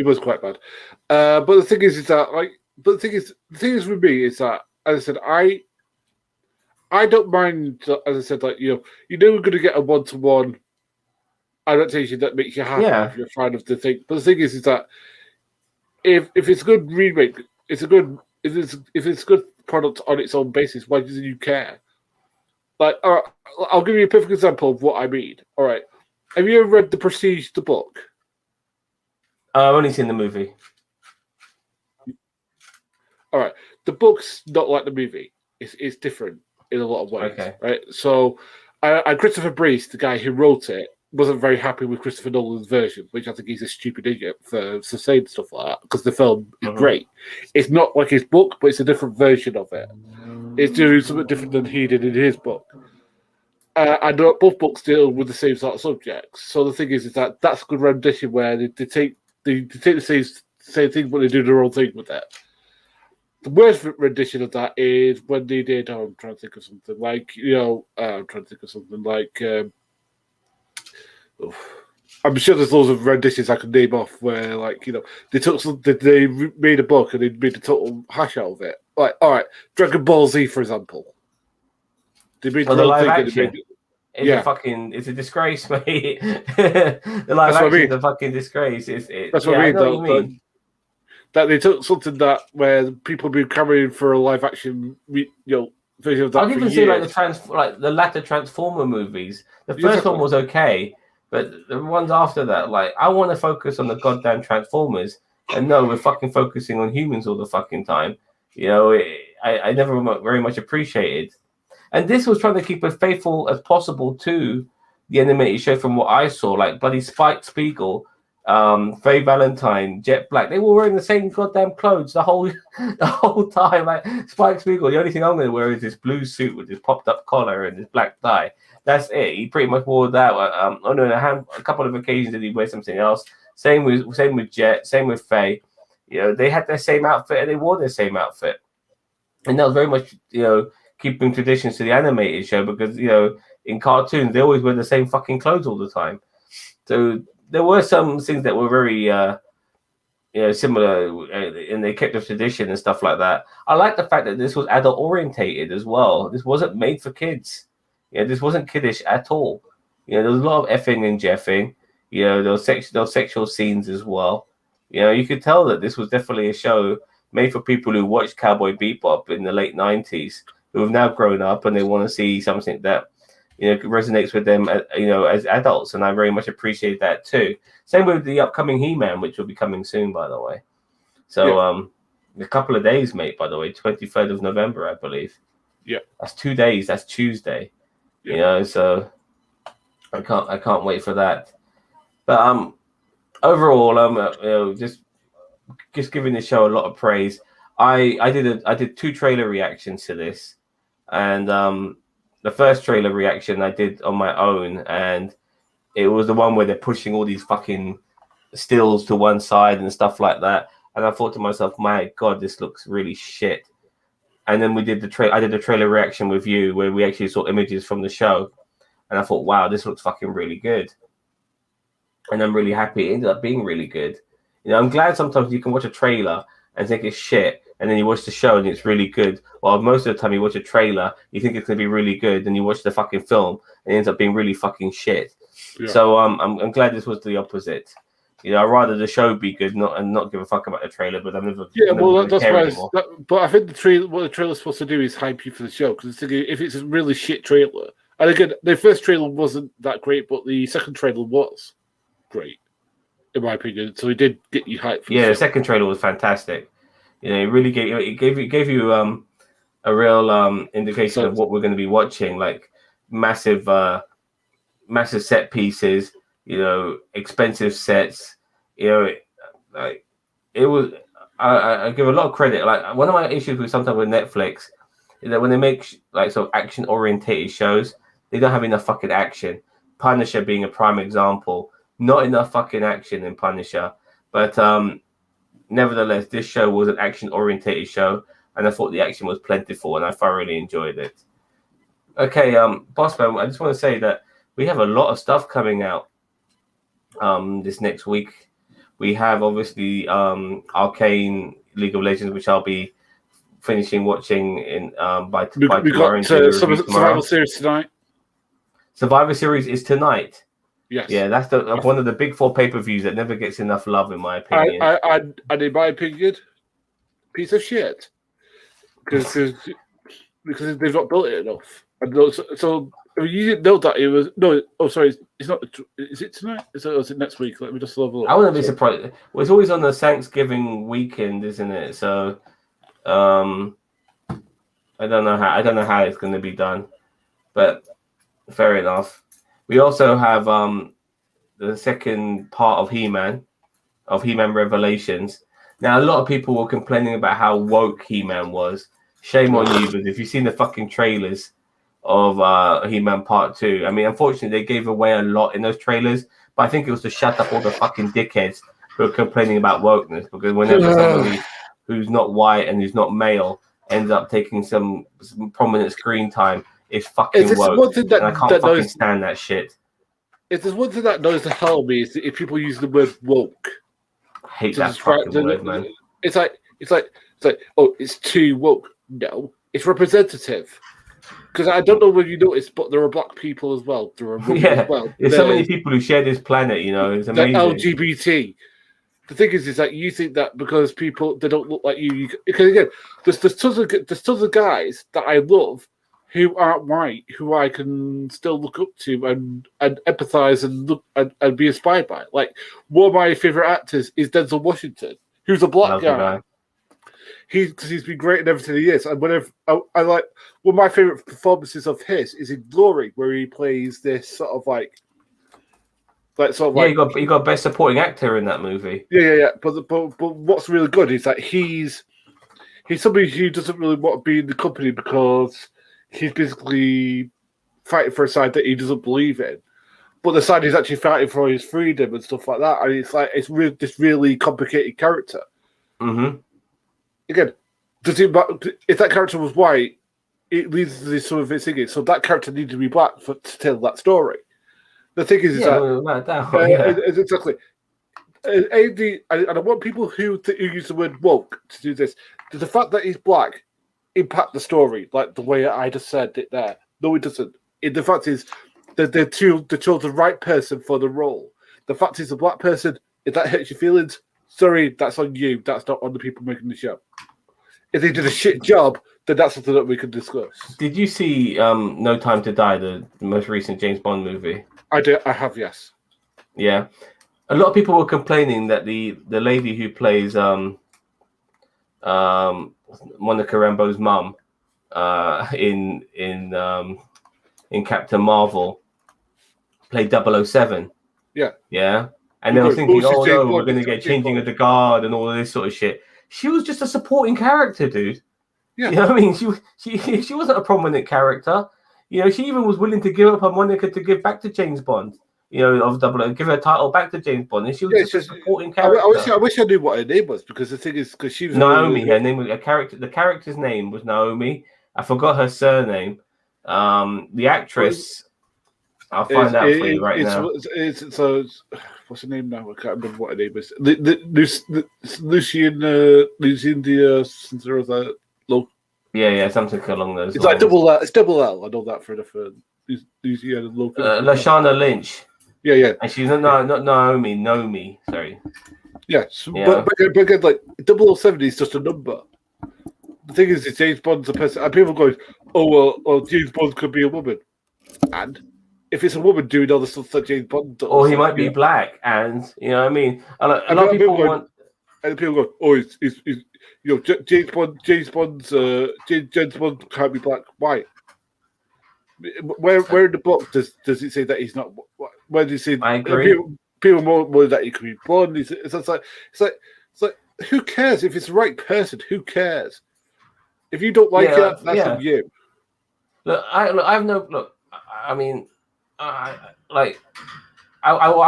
was quite bad. But the thing is that the thing is with me is that, as I said, I don't mind, as I said, like, we're going to get a one-to-one adaptation that makes you happy if you're a fan of the thing. But the thing is that if it's a good remake, it's a good if it's good product on its own basis, why doesn't you care? Like, all right, I'll give you a perfect example of what I mean. All right, have you ever read The Prestige, the book? I've only seen the movie. All right, the book's not like the movie. It's different in a lot of ways, Okay. right? So, Christopher Breese, the guy who wrote it, wasn't very happy with Christopher Nolan's version, which I think he's a stupid idiot for saying stuff like that, because the film is great. It's not like his book, but it's a different version of it. It's doing something different than he did in his book. And both books deal with the same sort of subjects. So the thing is that that's a good rendition where they take the same thing, but they do their own thing with it. The worst rendition of that is when they did. I'm trying to think of something like I'm sure there's loads of renditions I could name off where, like, they made a book and they made a total hash out of it. Like, all right, Dragon Ball Z, for example. They made the live action. It's a disgrace, mate. The live action is a fucking disgrace. That's what I mean. I know what you mean. That they took something where people have been carrying for a live action, version of that. I'd even see like the latter Transformer movies. The first one was okay, but the ones after that, like, I want to focus on the goddamn Transformers, and no, we're fucking focusing on humans all the fucking time. I never very much appreciated. And this was trying to keep as faithful as possible to the animated show from what I saw. Like bloody Spike Spiegel, Faye Valentine, Jet Black. They were wearing the same goddamn clothes the whole time. Like Spike Spiegel, the only thing I'm going to wear is this blue suit with this popped up collar and this black tie. That's it. He pretty much wore that. On a couple of occasions did he wear something else. Same with Jet. Same with Faye. They had their same outfit and they wore their same outfit. And that was very much keeping traditions to the animated show, because in cartoons they always wear the same fucking clothes all the time. So there were some things that were very similar, and they kept the tradition and stuff like that. I like the fact that this was adult orientated as well. This wasn't made for kids. This wasn't kiddish at all. There was a lot of effing and jeffing. There was sexual scenes as well. You could tell that this was definitely a show made for people who watched Cowboy Bebop in the late 90s, who have now grown up and they want to see something that resonates with them, as adults, and I very much appreciate that too. Same with the upcoming He-Man, which will be coming soon, by the way. So a couple of days, mate. By the way, 23rd of November, I believe. Yeah, that's 2 days. That's Tuesday. Yeah. So I can't wait for that. But overall, just giving the show a lot of praise. I did 2 trailer reactions to this, and the first trailer reaction I did on my own, and it was the one where they're pushing all these fucking stills to one side and stuff like that. And I thought to myself, my God, this looks really shit. And then I did the trailer reaction with you, where we actually saw images from the show, and I thought, wow, this looks fucking really good. And I'm really happy it ended up being really good. I'm glad sometimes you can watch a trailer and think it's shit, and then you watch the show and it's really good. While most of the time you watch a trailer, you think it's going to be really good, and you watch the fucking film and it ends up being really fucking shit. Yeah. So I'm glad this was the opposite. I'd rather the show be good, not give a fuck about the trailer. But I'm never. Yeah, well, that's why. But I think what the trailer's supposed to do is hype you for the show, because if it's a really shit trailer, and again, the first trailer wasn't that great, but the second trailer was great, in my opinion. So it did get you hyped. The second trailer was fantastic. It really gave you a real indication of what we're going to be watching, like massive set pieces, expensive sets. Like it was. I give a lot of credit. Like, one of my issues with sometimes with Netflix is that when they make like sort of action orientated shows, they don't have enough fucking action. Punisher being a prime example. Not enough fucking action in Punisher, but nevertheless, this show was an action-orientated show, and I thought the action was plentiful, and I thoroughly enjoyed it. Okay, Bossman, I just want to say that we have a lot of stuff coming out this next week. We have, obviously, Arcane League of Legends, which I'll be finishing watching by tomorrow. We got Survivor Series tonight. Survivor Series is tonight. Yes. Yeah, that's one of the big 4 pay-per-views that never gets enough love, in my opinion. And in my opinion, piece of shit. because they've not built it enough. And so I mean, you didn't know that it was no. Oh, sorry, it's not. Is it tonight? Is it next week? Let me just have a look. I wouldn't be surprised. Well, it's always on the Thanksgiving weekend, isn't it? So, I don't know how it's going to be done, but fair enough. We also have the second part of He-Man Revelations. Now, a lot of people were complaining about how woke He-Man was. Shame on you, but if you've seen the fucking trailers of He-Man Part 2, I mean, unfortunately, they gave away a lot in those trailers, but I think it was to shut up all the fucking dickheads who are complaining about wokeness, because whenever somebody who's not white and who's not male ends up taking some prominent screen time, it's fucking woke, and I can't fucking stand that shit. If there's one thing that annoys the hell me is if people use the word woke. I hate that fucking word, man. It's like, oh, it's too woke. No, it's representative. Because I don't know whether you noticed, but there are black people as well. There are women as well. There's so many people who share this planet, you know. It's amazing. LGBT. The thing is that you think that because people they don't look like you because again, there's tons of guys that I love who aren't white, who I can still look up to and empathize and look and be inspired by. Like one of my favorite actors is Denzel Washington, who's a black guy. Because he's been great in everything he is. And whenever I like one of my favorite performances of his is in Glory, where he plays this sort of like you got best supporting actor in that movie. Yeah. But what's really good is that he's somebody who doesn't really want to be in the company because he's basically fighting for a side that he doesn't believe in. But the side he's actually fighting for his freedom and stuff like that. And it's like this really complicated character. Mm-hmm. Again, if that character was white, it leads to some of its thinking. So that character needs to be black to tell that story. The thing is exactly. And I want people who use the word woke to do this. Does the fact that he's black impact the story like the way I just said it there? No, it doesn't. The fact is that they chose the right person for the role. The fact is, the black person, if that hurts your feelings, sorry, that's on you. That's not on the people making the show. If they did a shit job, then that's something that we could discuss. Did you see No Time to Die, the most recent James Bond movie? I did. I have, yes. Yeah. A lot of people were complaining that the lady who plays Monica Rambeau's mum in Captain Marvel played 007. Yeah. Yeah. And they were thinking, oh no, we're going to get changing of the guard and all of this sort of shit. She was just a supporting character, dude. Yeah. You know what I mean? She wasn't a prominent character. You know, she even was willing to give up her Monica to give back to James Bond. You know, of 007, give her title back to James Bond, and she was just a supporting character. I wish I knew what her name was, because the thing is, because she was Naomi. Her name was a character. The character's name was Naomi. I forgot her surname. The actress. I'll find out for you right now. So, what's her name now? I can't remember what her name is. Lucian Yeah, something along those lines. It's like double L. It's double L. I know that for Lucian Lashana Lynch. Yeah. And she's not Naomi. Naomi. Sorry. Yes, yeah. But again, like 007 is just a number. The thing is, James Bond's a person, and people go, "Oh well, James Bond could be a woman," and if it's a woman doing all the stuff that James Bond does, or he might be black, and you know what I mean. A lot of people want, and people go, "Oh, he's James Bond can't be black. Why? Where in the book does it say that he's not? Where does it say? I agree. People more that he could be blonde. It's like who cares if it's the right person? Who cares? If you don't like it, that's on you. Look, I have no look. I mean, I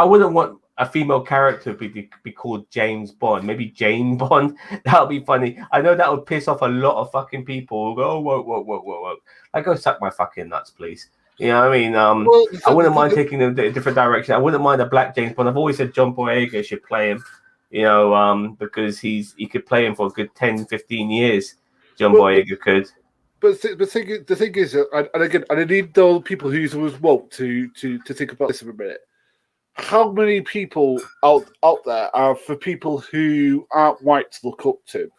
wouldn't want a female character be called James Bond. Maybe Jane Bond. That would be funny. I know that would piss off a lot of fucking people who go, oh, whoa. Like, go suck my fucking nuts, please. You know what I mean? I wouldn't mind taking them a different direction. I wouldn't mind a black James Bond. I've always said John Boyega should play him, you know, because he could play him for a good 10, 15 years. John Boyega could. But the thing is, and again, I need those people who was woke to think about this for a minute. How many people out there are for people who aren't white to look up to?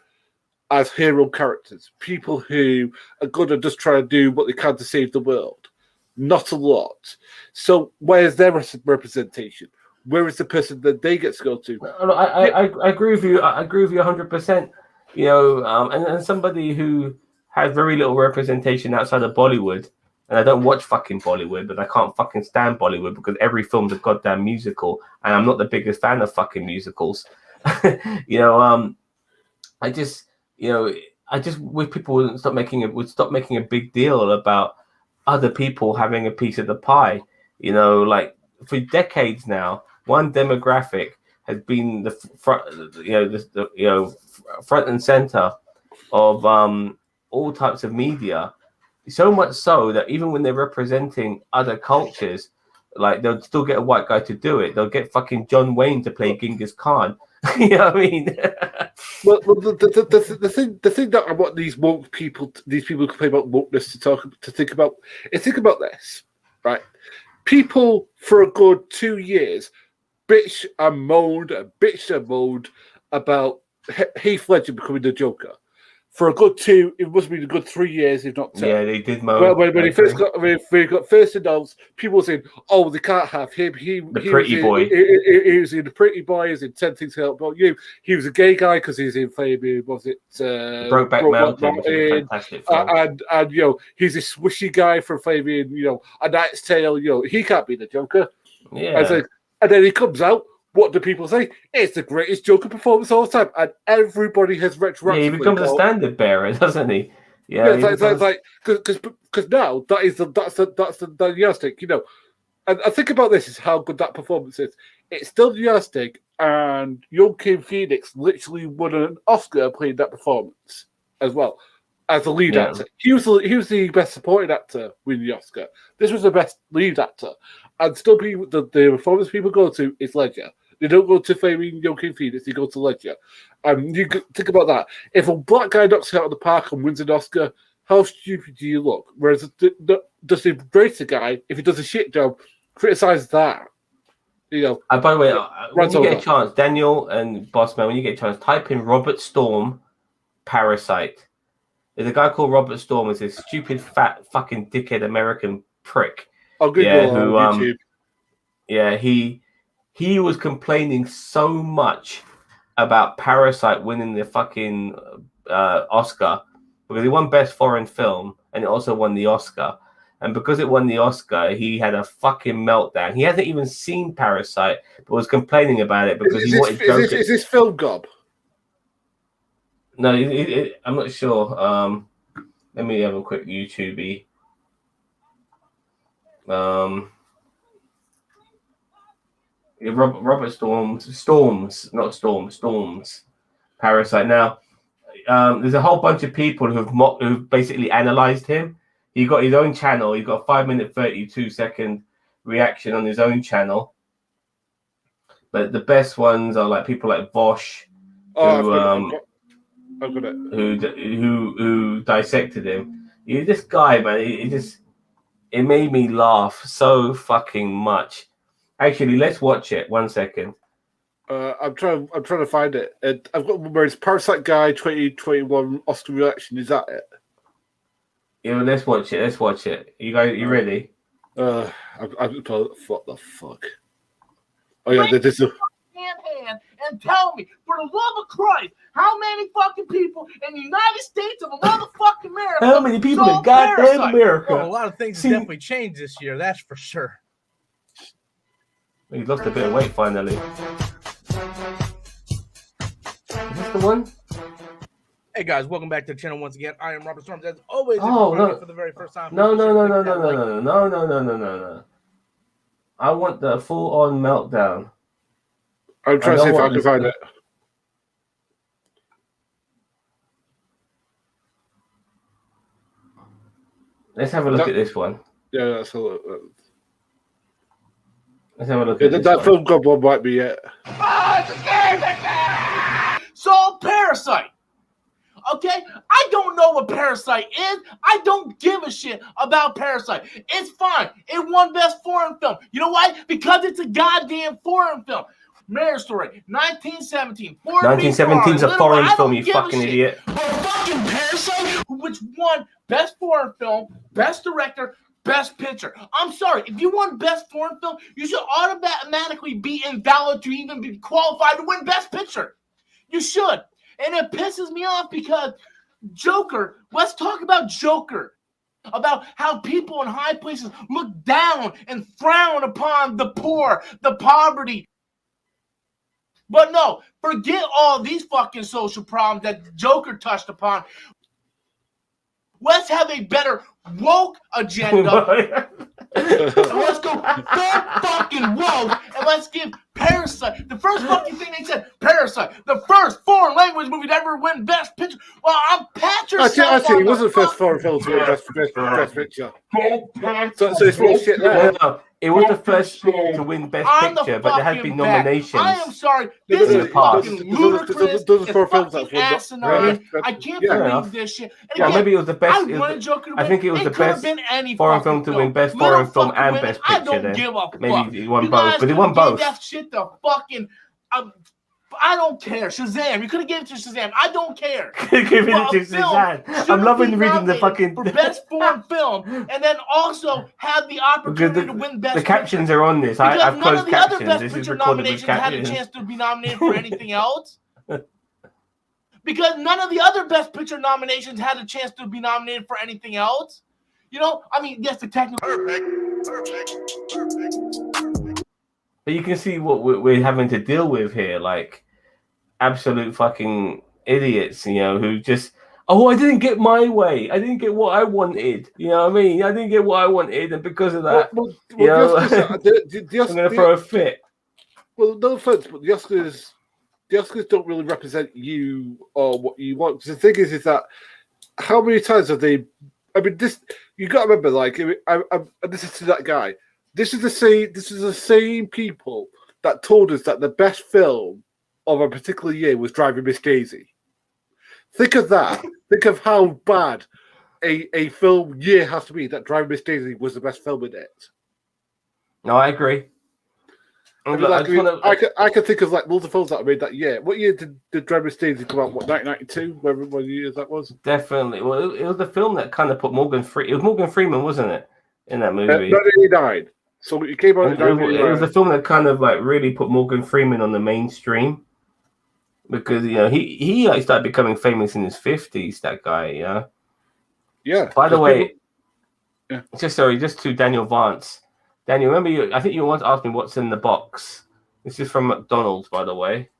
as hero characters, people who are good at just trying to do what they can to save the world. Not a lot. So where's their representation? Where is the person that they get to go to? I agree with you. I agree with you 100%. You know, and somebody who has very little representation outside of Bollywood, and I don't watch fucking Bollywood, but I can't fucking stand Bollywood because every film's a goddamn musical, and I'm not the biggest fan of fucking musicals. You know, I just wish people would stop making a big deal about other people having a piece of the pie. You know, like for decades now, one demographic has been the front and center of all types of media. So much so that even when they're representing other cultures, like they'll still get a white guy to do it. They'll get fucking John Wayne to play Genghis Khan. You know what I mean? Well, the thing that I want these people who complain about wokeness to think about this, right? People for a good 2 years bitched and moaned about Heath Ledger becoming the Joker. For a good it must have been a good 3 years, if not 10. Yeah, they did moan. When he got first announced, people were saying, "Oh, they can't have him. He was in the Pretty Boy. He was in 10 Things to Help About You. He was a gay guy because he's in Faye. Was it Brokeback Mountain? Which is a fantastic film. And you know, he's this swishy guy from Fabian. You know, A Knight's Tale. You know, he can't be the Joker. Yeah. And then he comes out. What do people say? It's the greatest Joker performance of all time, and everybody has retroactively. Yeah, he becomes a standard bearer, doesn't he? Yeah, it's like because now that's the yardstick, you know. And I think about this is how good that performance is. It's still the yardstick, and Joaquin Phoenix literally won an Oscar playing that performance as well as the lead actor. He was the best supporting actor winning the Oscar. This was the best lead actor, and still the performance people go to is Ledger. They don't go to Faye Joaquin Phoenix, they go to Ledger. And you think about that. If a black guy knocks it out of the park and wins an Oscar, how stupid do you look? Whereas does the greater guy, if he does a shit job, criticize that. You know. And by the way, when you get a chance, Daniel and Bossman, when you get a chance, type in Robert Storm, Parasite. There's a guy called Robert Storm, is this stupid, fat, fucking dickhead American prick. I'll Google on YouTube. Yeah, he was complaining so much about Parasite winning the fucking Oscar because he won Best Foreign Film and it also won the Oscar. And because it won the Oscar, he had a fucking meltdown. He hasn't even seen Parasite, but was complaining about it because he wanted Joker. Is this Film Gob? No, I'm not sure. Let me have a quick YouTube-y. Robert Storms, Parasite. Now, there's a whole bunch of people who've basically analyzed him. He got his own channel. He got a 5-minute, 32-second reaction on his own channel. But the best ones are like people like Bosch, who dissected him. This guy, man, it made me laugh so fucking much. Actually, let's watch it. 1 second. I'm trying to find it. I've got where it's Parasite Guy 2021 Oscar reaction. Is that it? Yeah, well, let's watch it. You guys, you ready? What the fuck? Oh yeah, this is. Hand and tell me, for the love of Christ, how many fucking people in the United States of motherfucking America? How many people in goddamn America? Well, a lot of things have definitely changed this year. That's for sure. He's lost a bit of weight finally. Is this the one? Hey guys, welcome back to the channel once again. I am Robert Storms. As always, for the very first time. No. I want the full-on meltdown. I'm trying to see if I can find it. Let's have a look at this one. Yeah, that's a look. Let's have a look at this that one. Film Gob one might be it. So, Parasite. Okay? I don't know what Parasite is. I don't give a shit about Parasite. It's fine. It won Best Foreign Film. You know why? Because it's a goddamn foreign film. Marriage Story, 1917. 1917 is a foreign film, you fucking idiot. But Parasite, which won Best Foreign Film, Best Director, Best Picture. I'm sorry, if you won Best Foreign Film, you should automatically be invalid to even be qualified to win Best Picture. You should. And it pisses me off because Joker, let's talk about Joker. About how people in high places look down and frown upon the poor, the poverty. But no, forget all these fucking social problems that Joker touched upon. Let's have a better woke agenda. And let's go fucking woke, and let's give Parasite, the first fucking thing they said, Parasite, the first foreign language movie to ever win Best Picture. Well, I'm pat yourself. Actually, it wasn't the first foreign film to win Best Picture. So it's bullshit there. No, it was the first to win Best Picture, but there had been nominations. I am sorry. This is fucking ludicrous. Those It's four films fucking that asinine. I can't believe this shit. And Yeah, again, maybe it was the best. I wanted Joker to win. I think it was the could have best been any foreign fucking film to win Best Little Foreign Film fucking and women, Best I Picture. don't Then give a fuck. maybe he won You both, guys but he won could've gave both. That shit to fucking. I don't care. Shazam. You could have given it to Shazam. I don't care. Give it Well, to a film Suzanne. I'm shouldn't loving be reading the nominated fucking. for Best Foreign Film, and then also have the opportunity to win Best The captions Picture. are on this. Because I've none of closed the other captions. Best This is Picture recorded with nominations had a captions. chance to be nominated for anything else. Because none of the other Best Picture nominations had a chance to be nominated for anything else. You know, I mean, yes, the technical. Perfect. But you can see what we're having to deal with here, like absolute fucking idiots, you know, who just, oh, I didn't get my way. I didn't get what I wanted. You know what I mean? I didn't get what I wanted, and because of that, I'm going to throw a fit. Well, no offense, but the Oscars don't really represent you or what you want. Because the thing is that how many times have they? I mean, this you got to remember. Like, this is to that guy. This is the same people that told us that the best film of a particular year was Driving Miss Daisy. Think of that. Think of how bad a film year has to be that Driving Miss Daisy was the best film in it. No, I agree. I can think of like loads of films that I made that year. What year did Driving Miss Daisy come out? What, 1992? Whatever year that was. Definitely. Well, it was the film that kind of put Morgan Freeman. It was Morgan Freeman, wasn't it, in that movie? 1989. So it came out. It was the film that kind of like really put Morgan Freeman on the mainstream, because you know he like started becoming famous in his 50s. That guy, you know. Yeah. By the way, just to Daniel Vance. Daniel, remember I think you once asked me what's in the box. This is from McDonald's, by the way.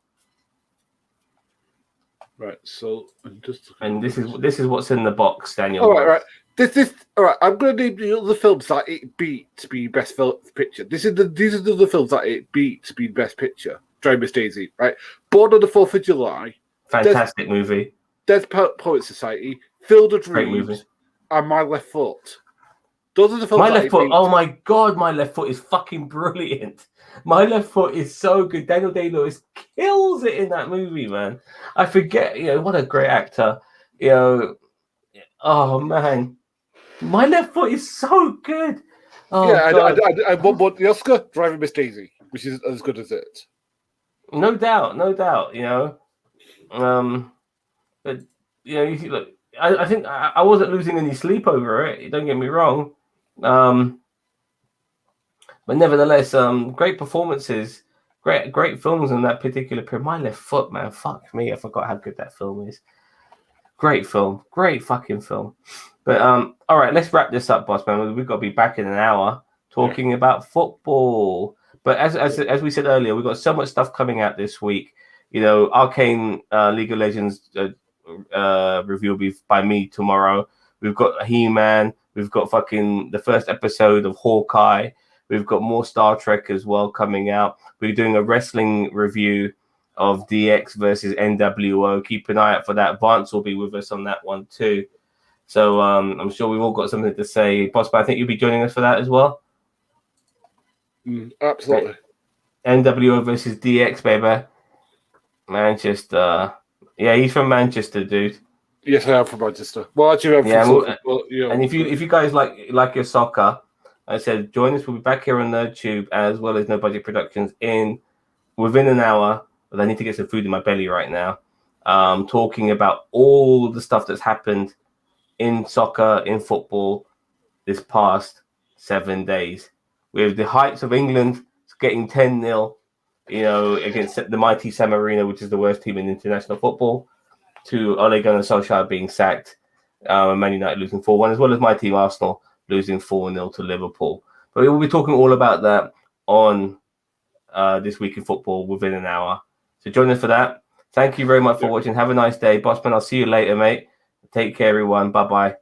Right. So this is what's in the box, Daniel. All right. This all right. I'm going to name the other films that it beat to be best picture. These are the other films that it beat to be best picture. Driving Miss Daisy, right? Born on the 4th of July. Fantastic movie. Dead Poet Society. Field of Great Dreams. movie. And My Left Foot. Those are the films. My Left Foot. Oh my god, My Left Foot is fucking brilliant. My Left Foot is so good. Daniel Day-Lewis kills it in that movie, man. I forget, you know, what a great actor. You know, oh man, My Left Foot is so good. Oh, yeah, God. I want the Oscar. Driving Miss Daisy, which is as good as it. No doubt. You know, but you know, look, I think I wasn't losing any sleep over it. Don't get me wrong. But nevertheless, great performances, great films in that particular period. My Left Foot, man, fuck me, I forgot how good that film is. Great film, great fucking film. But all right, let's wrap this up, boss man. We've got to be back in an hour talking about football. But as we said earlier, we've got so much stuff coming out this week. You know, Arcane League of Legends review will be by me tomorrow. We've got He-Man. We've got fucking the first episode of Hawkeye. We've got more Star Trek as well coming out. We're doing a wrestling review of DX versus NWO. Keep an eye out for that. Vance will be with us on that one too. So I'm sure we've all got something to say. Boss, but I think you'll be joining us for that as well. Absolutely. NWO versus DX, baby. Manchester. Yeah, he's from Manchester, dude. Yes, I am from Manchester. Well, actually, I'm from and if you guys like your soccer, I said join us. We'll be back here on NerdTube as well as No Budget Productions within an hour. But I need to get some food in my belly right now. talking about all the stuff that's happened in soccer, in football, this past 7 days, with the heights of England getting 10-0, against the mighty San Marino, which is the worst team in international football, to Ole Gunnar Solskjaer being sacked, and Man United losing 4-1, as well as my team Arsenal losing 4-0 to Liverpool. But we will be talking all about that on This Week in Football within an hour. So join us for that. Thank you very much for watching. Have a nice day. Bossman, I'll see you later, mate. Take care, everyone. Bye-bye.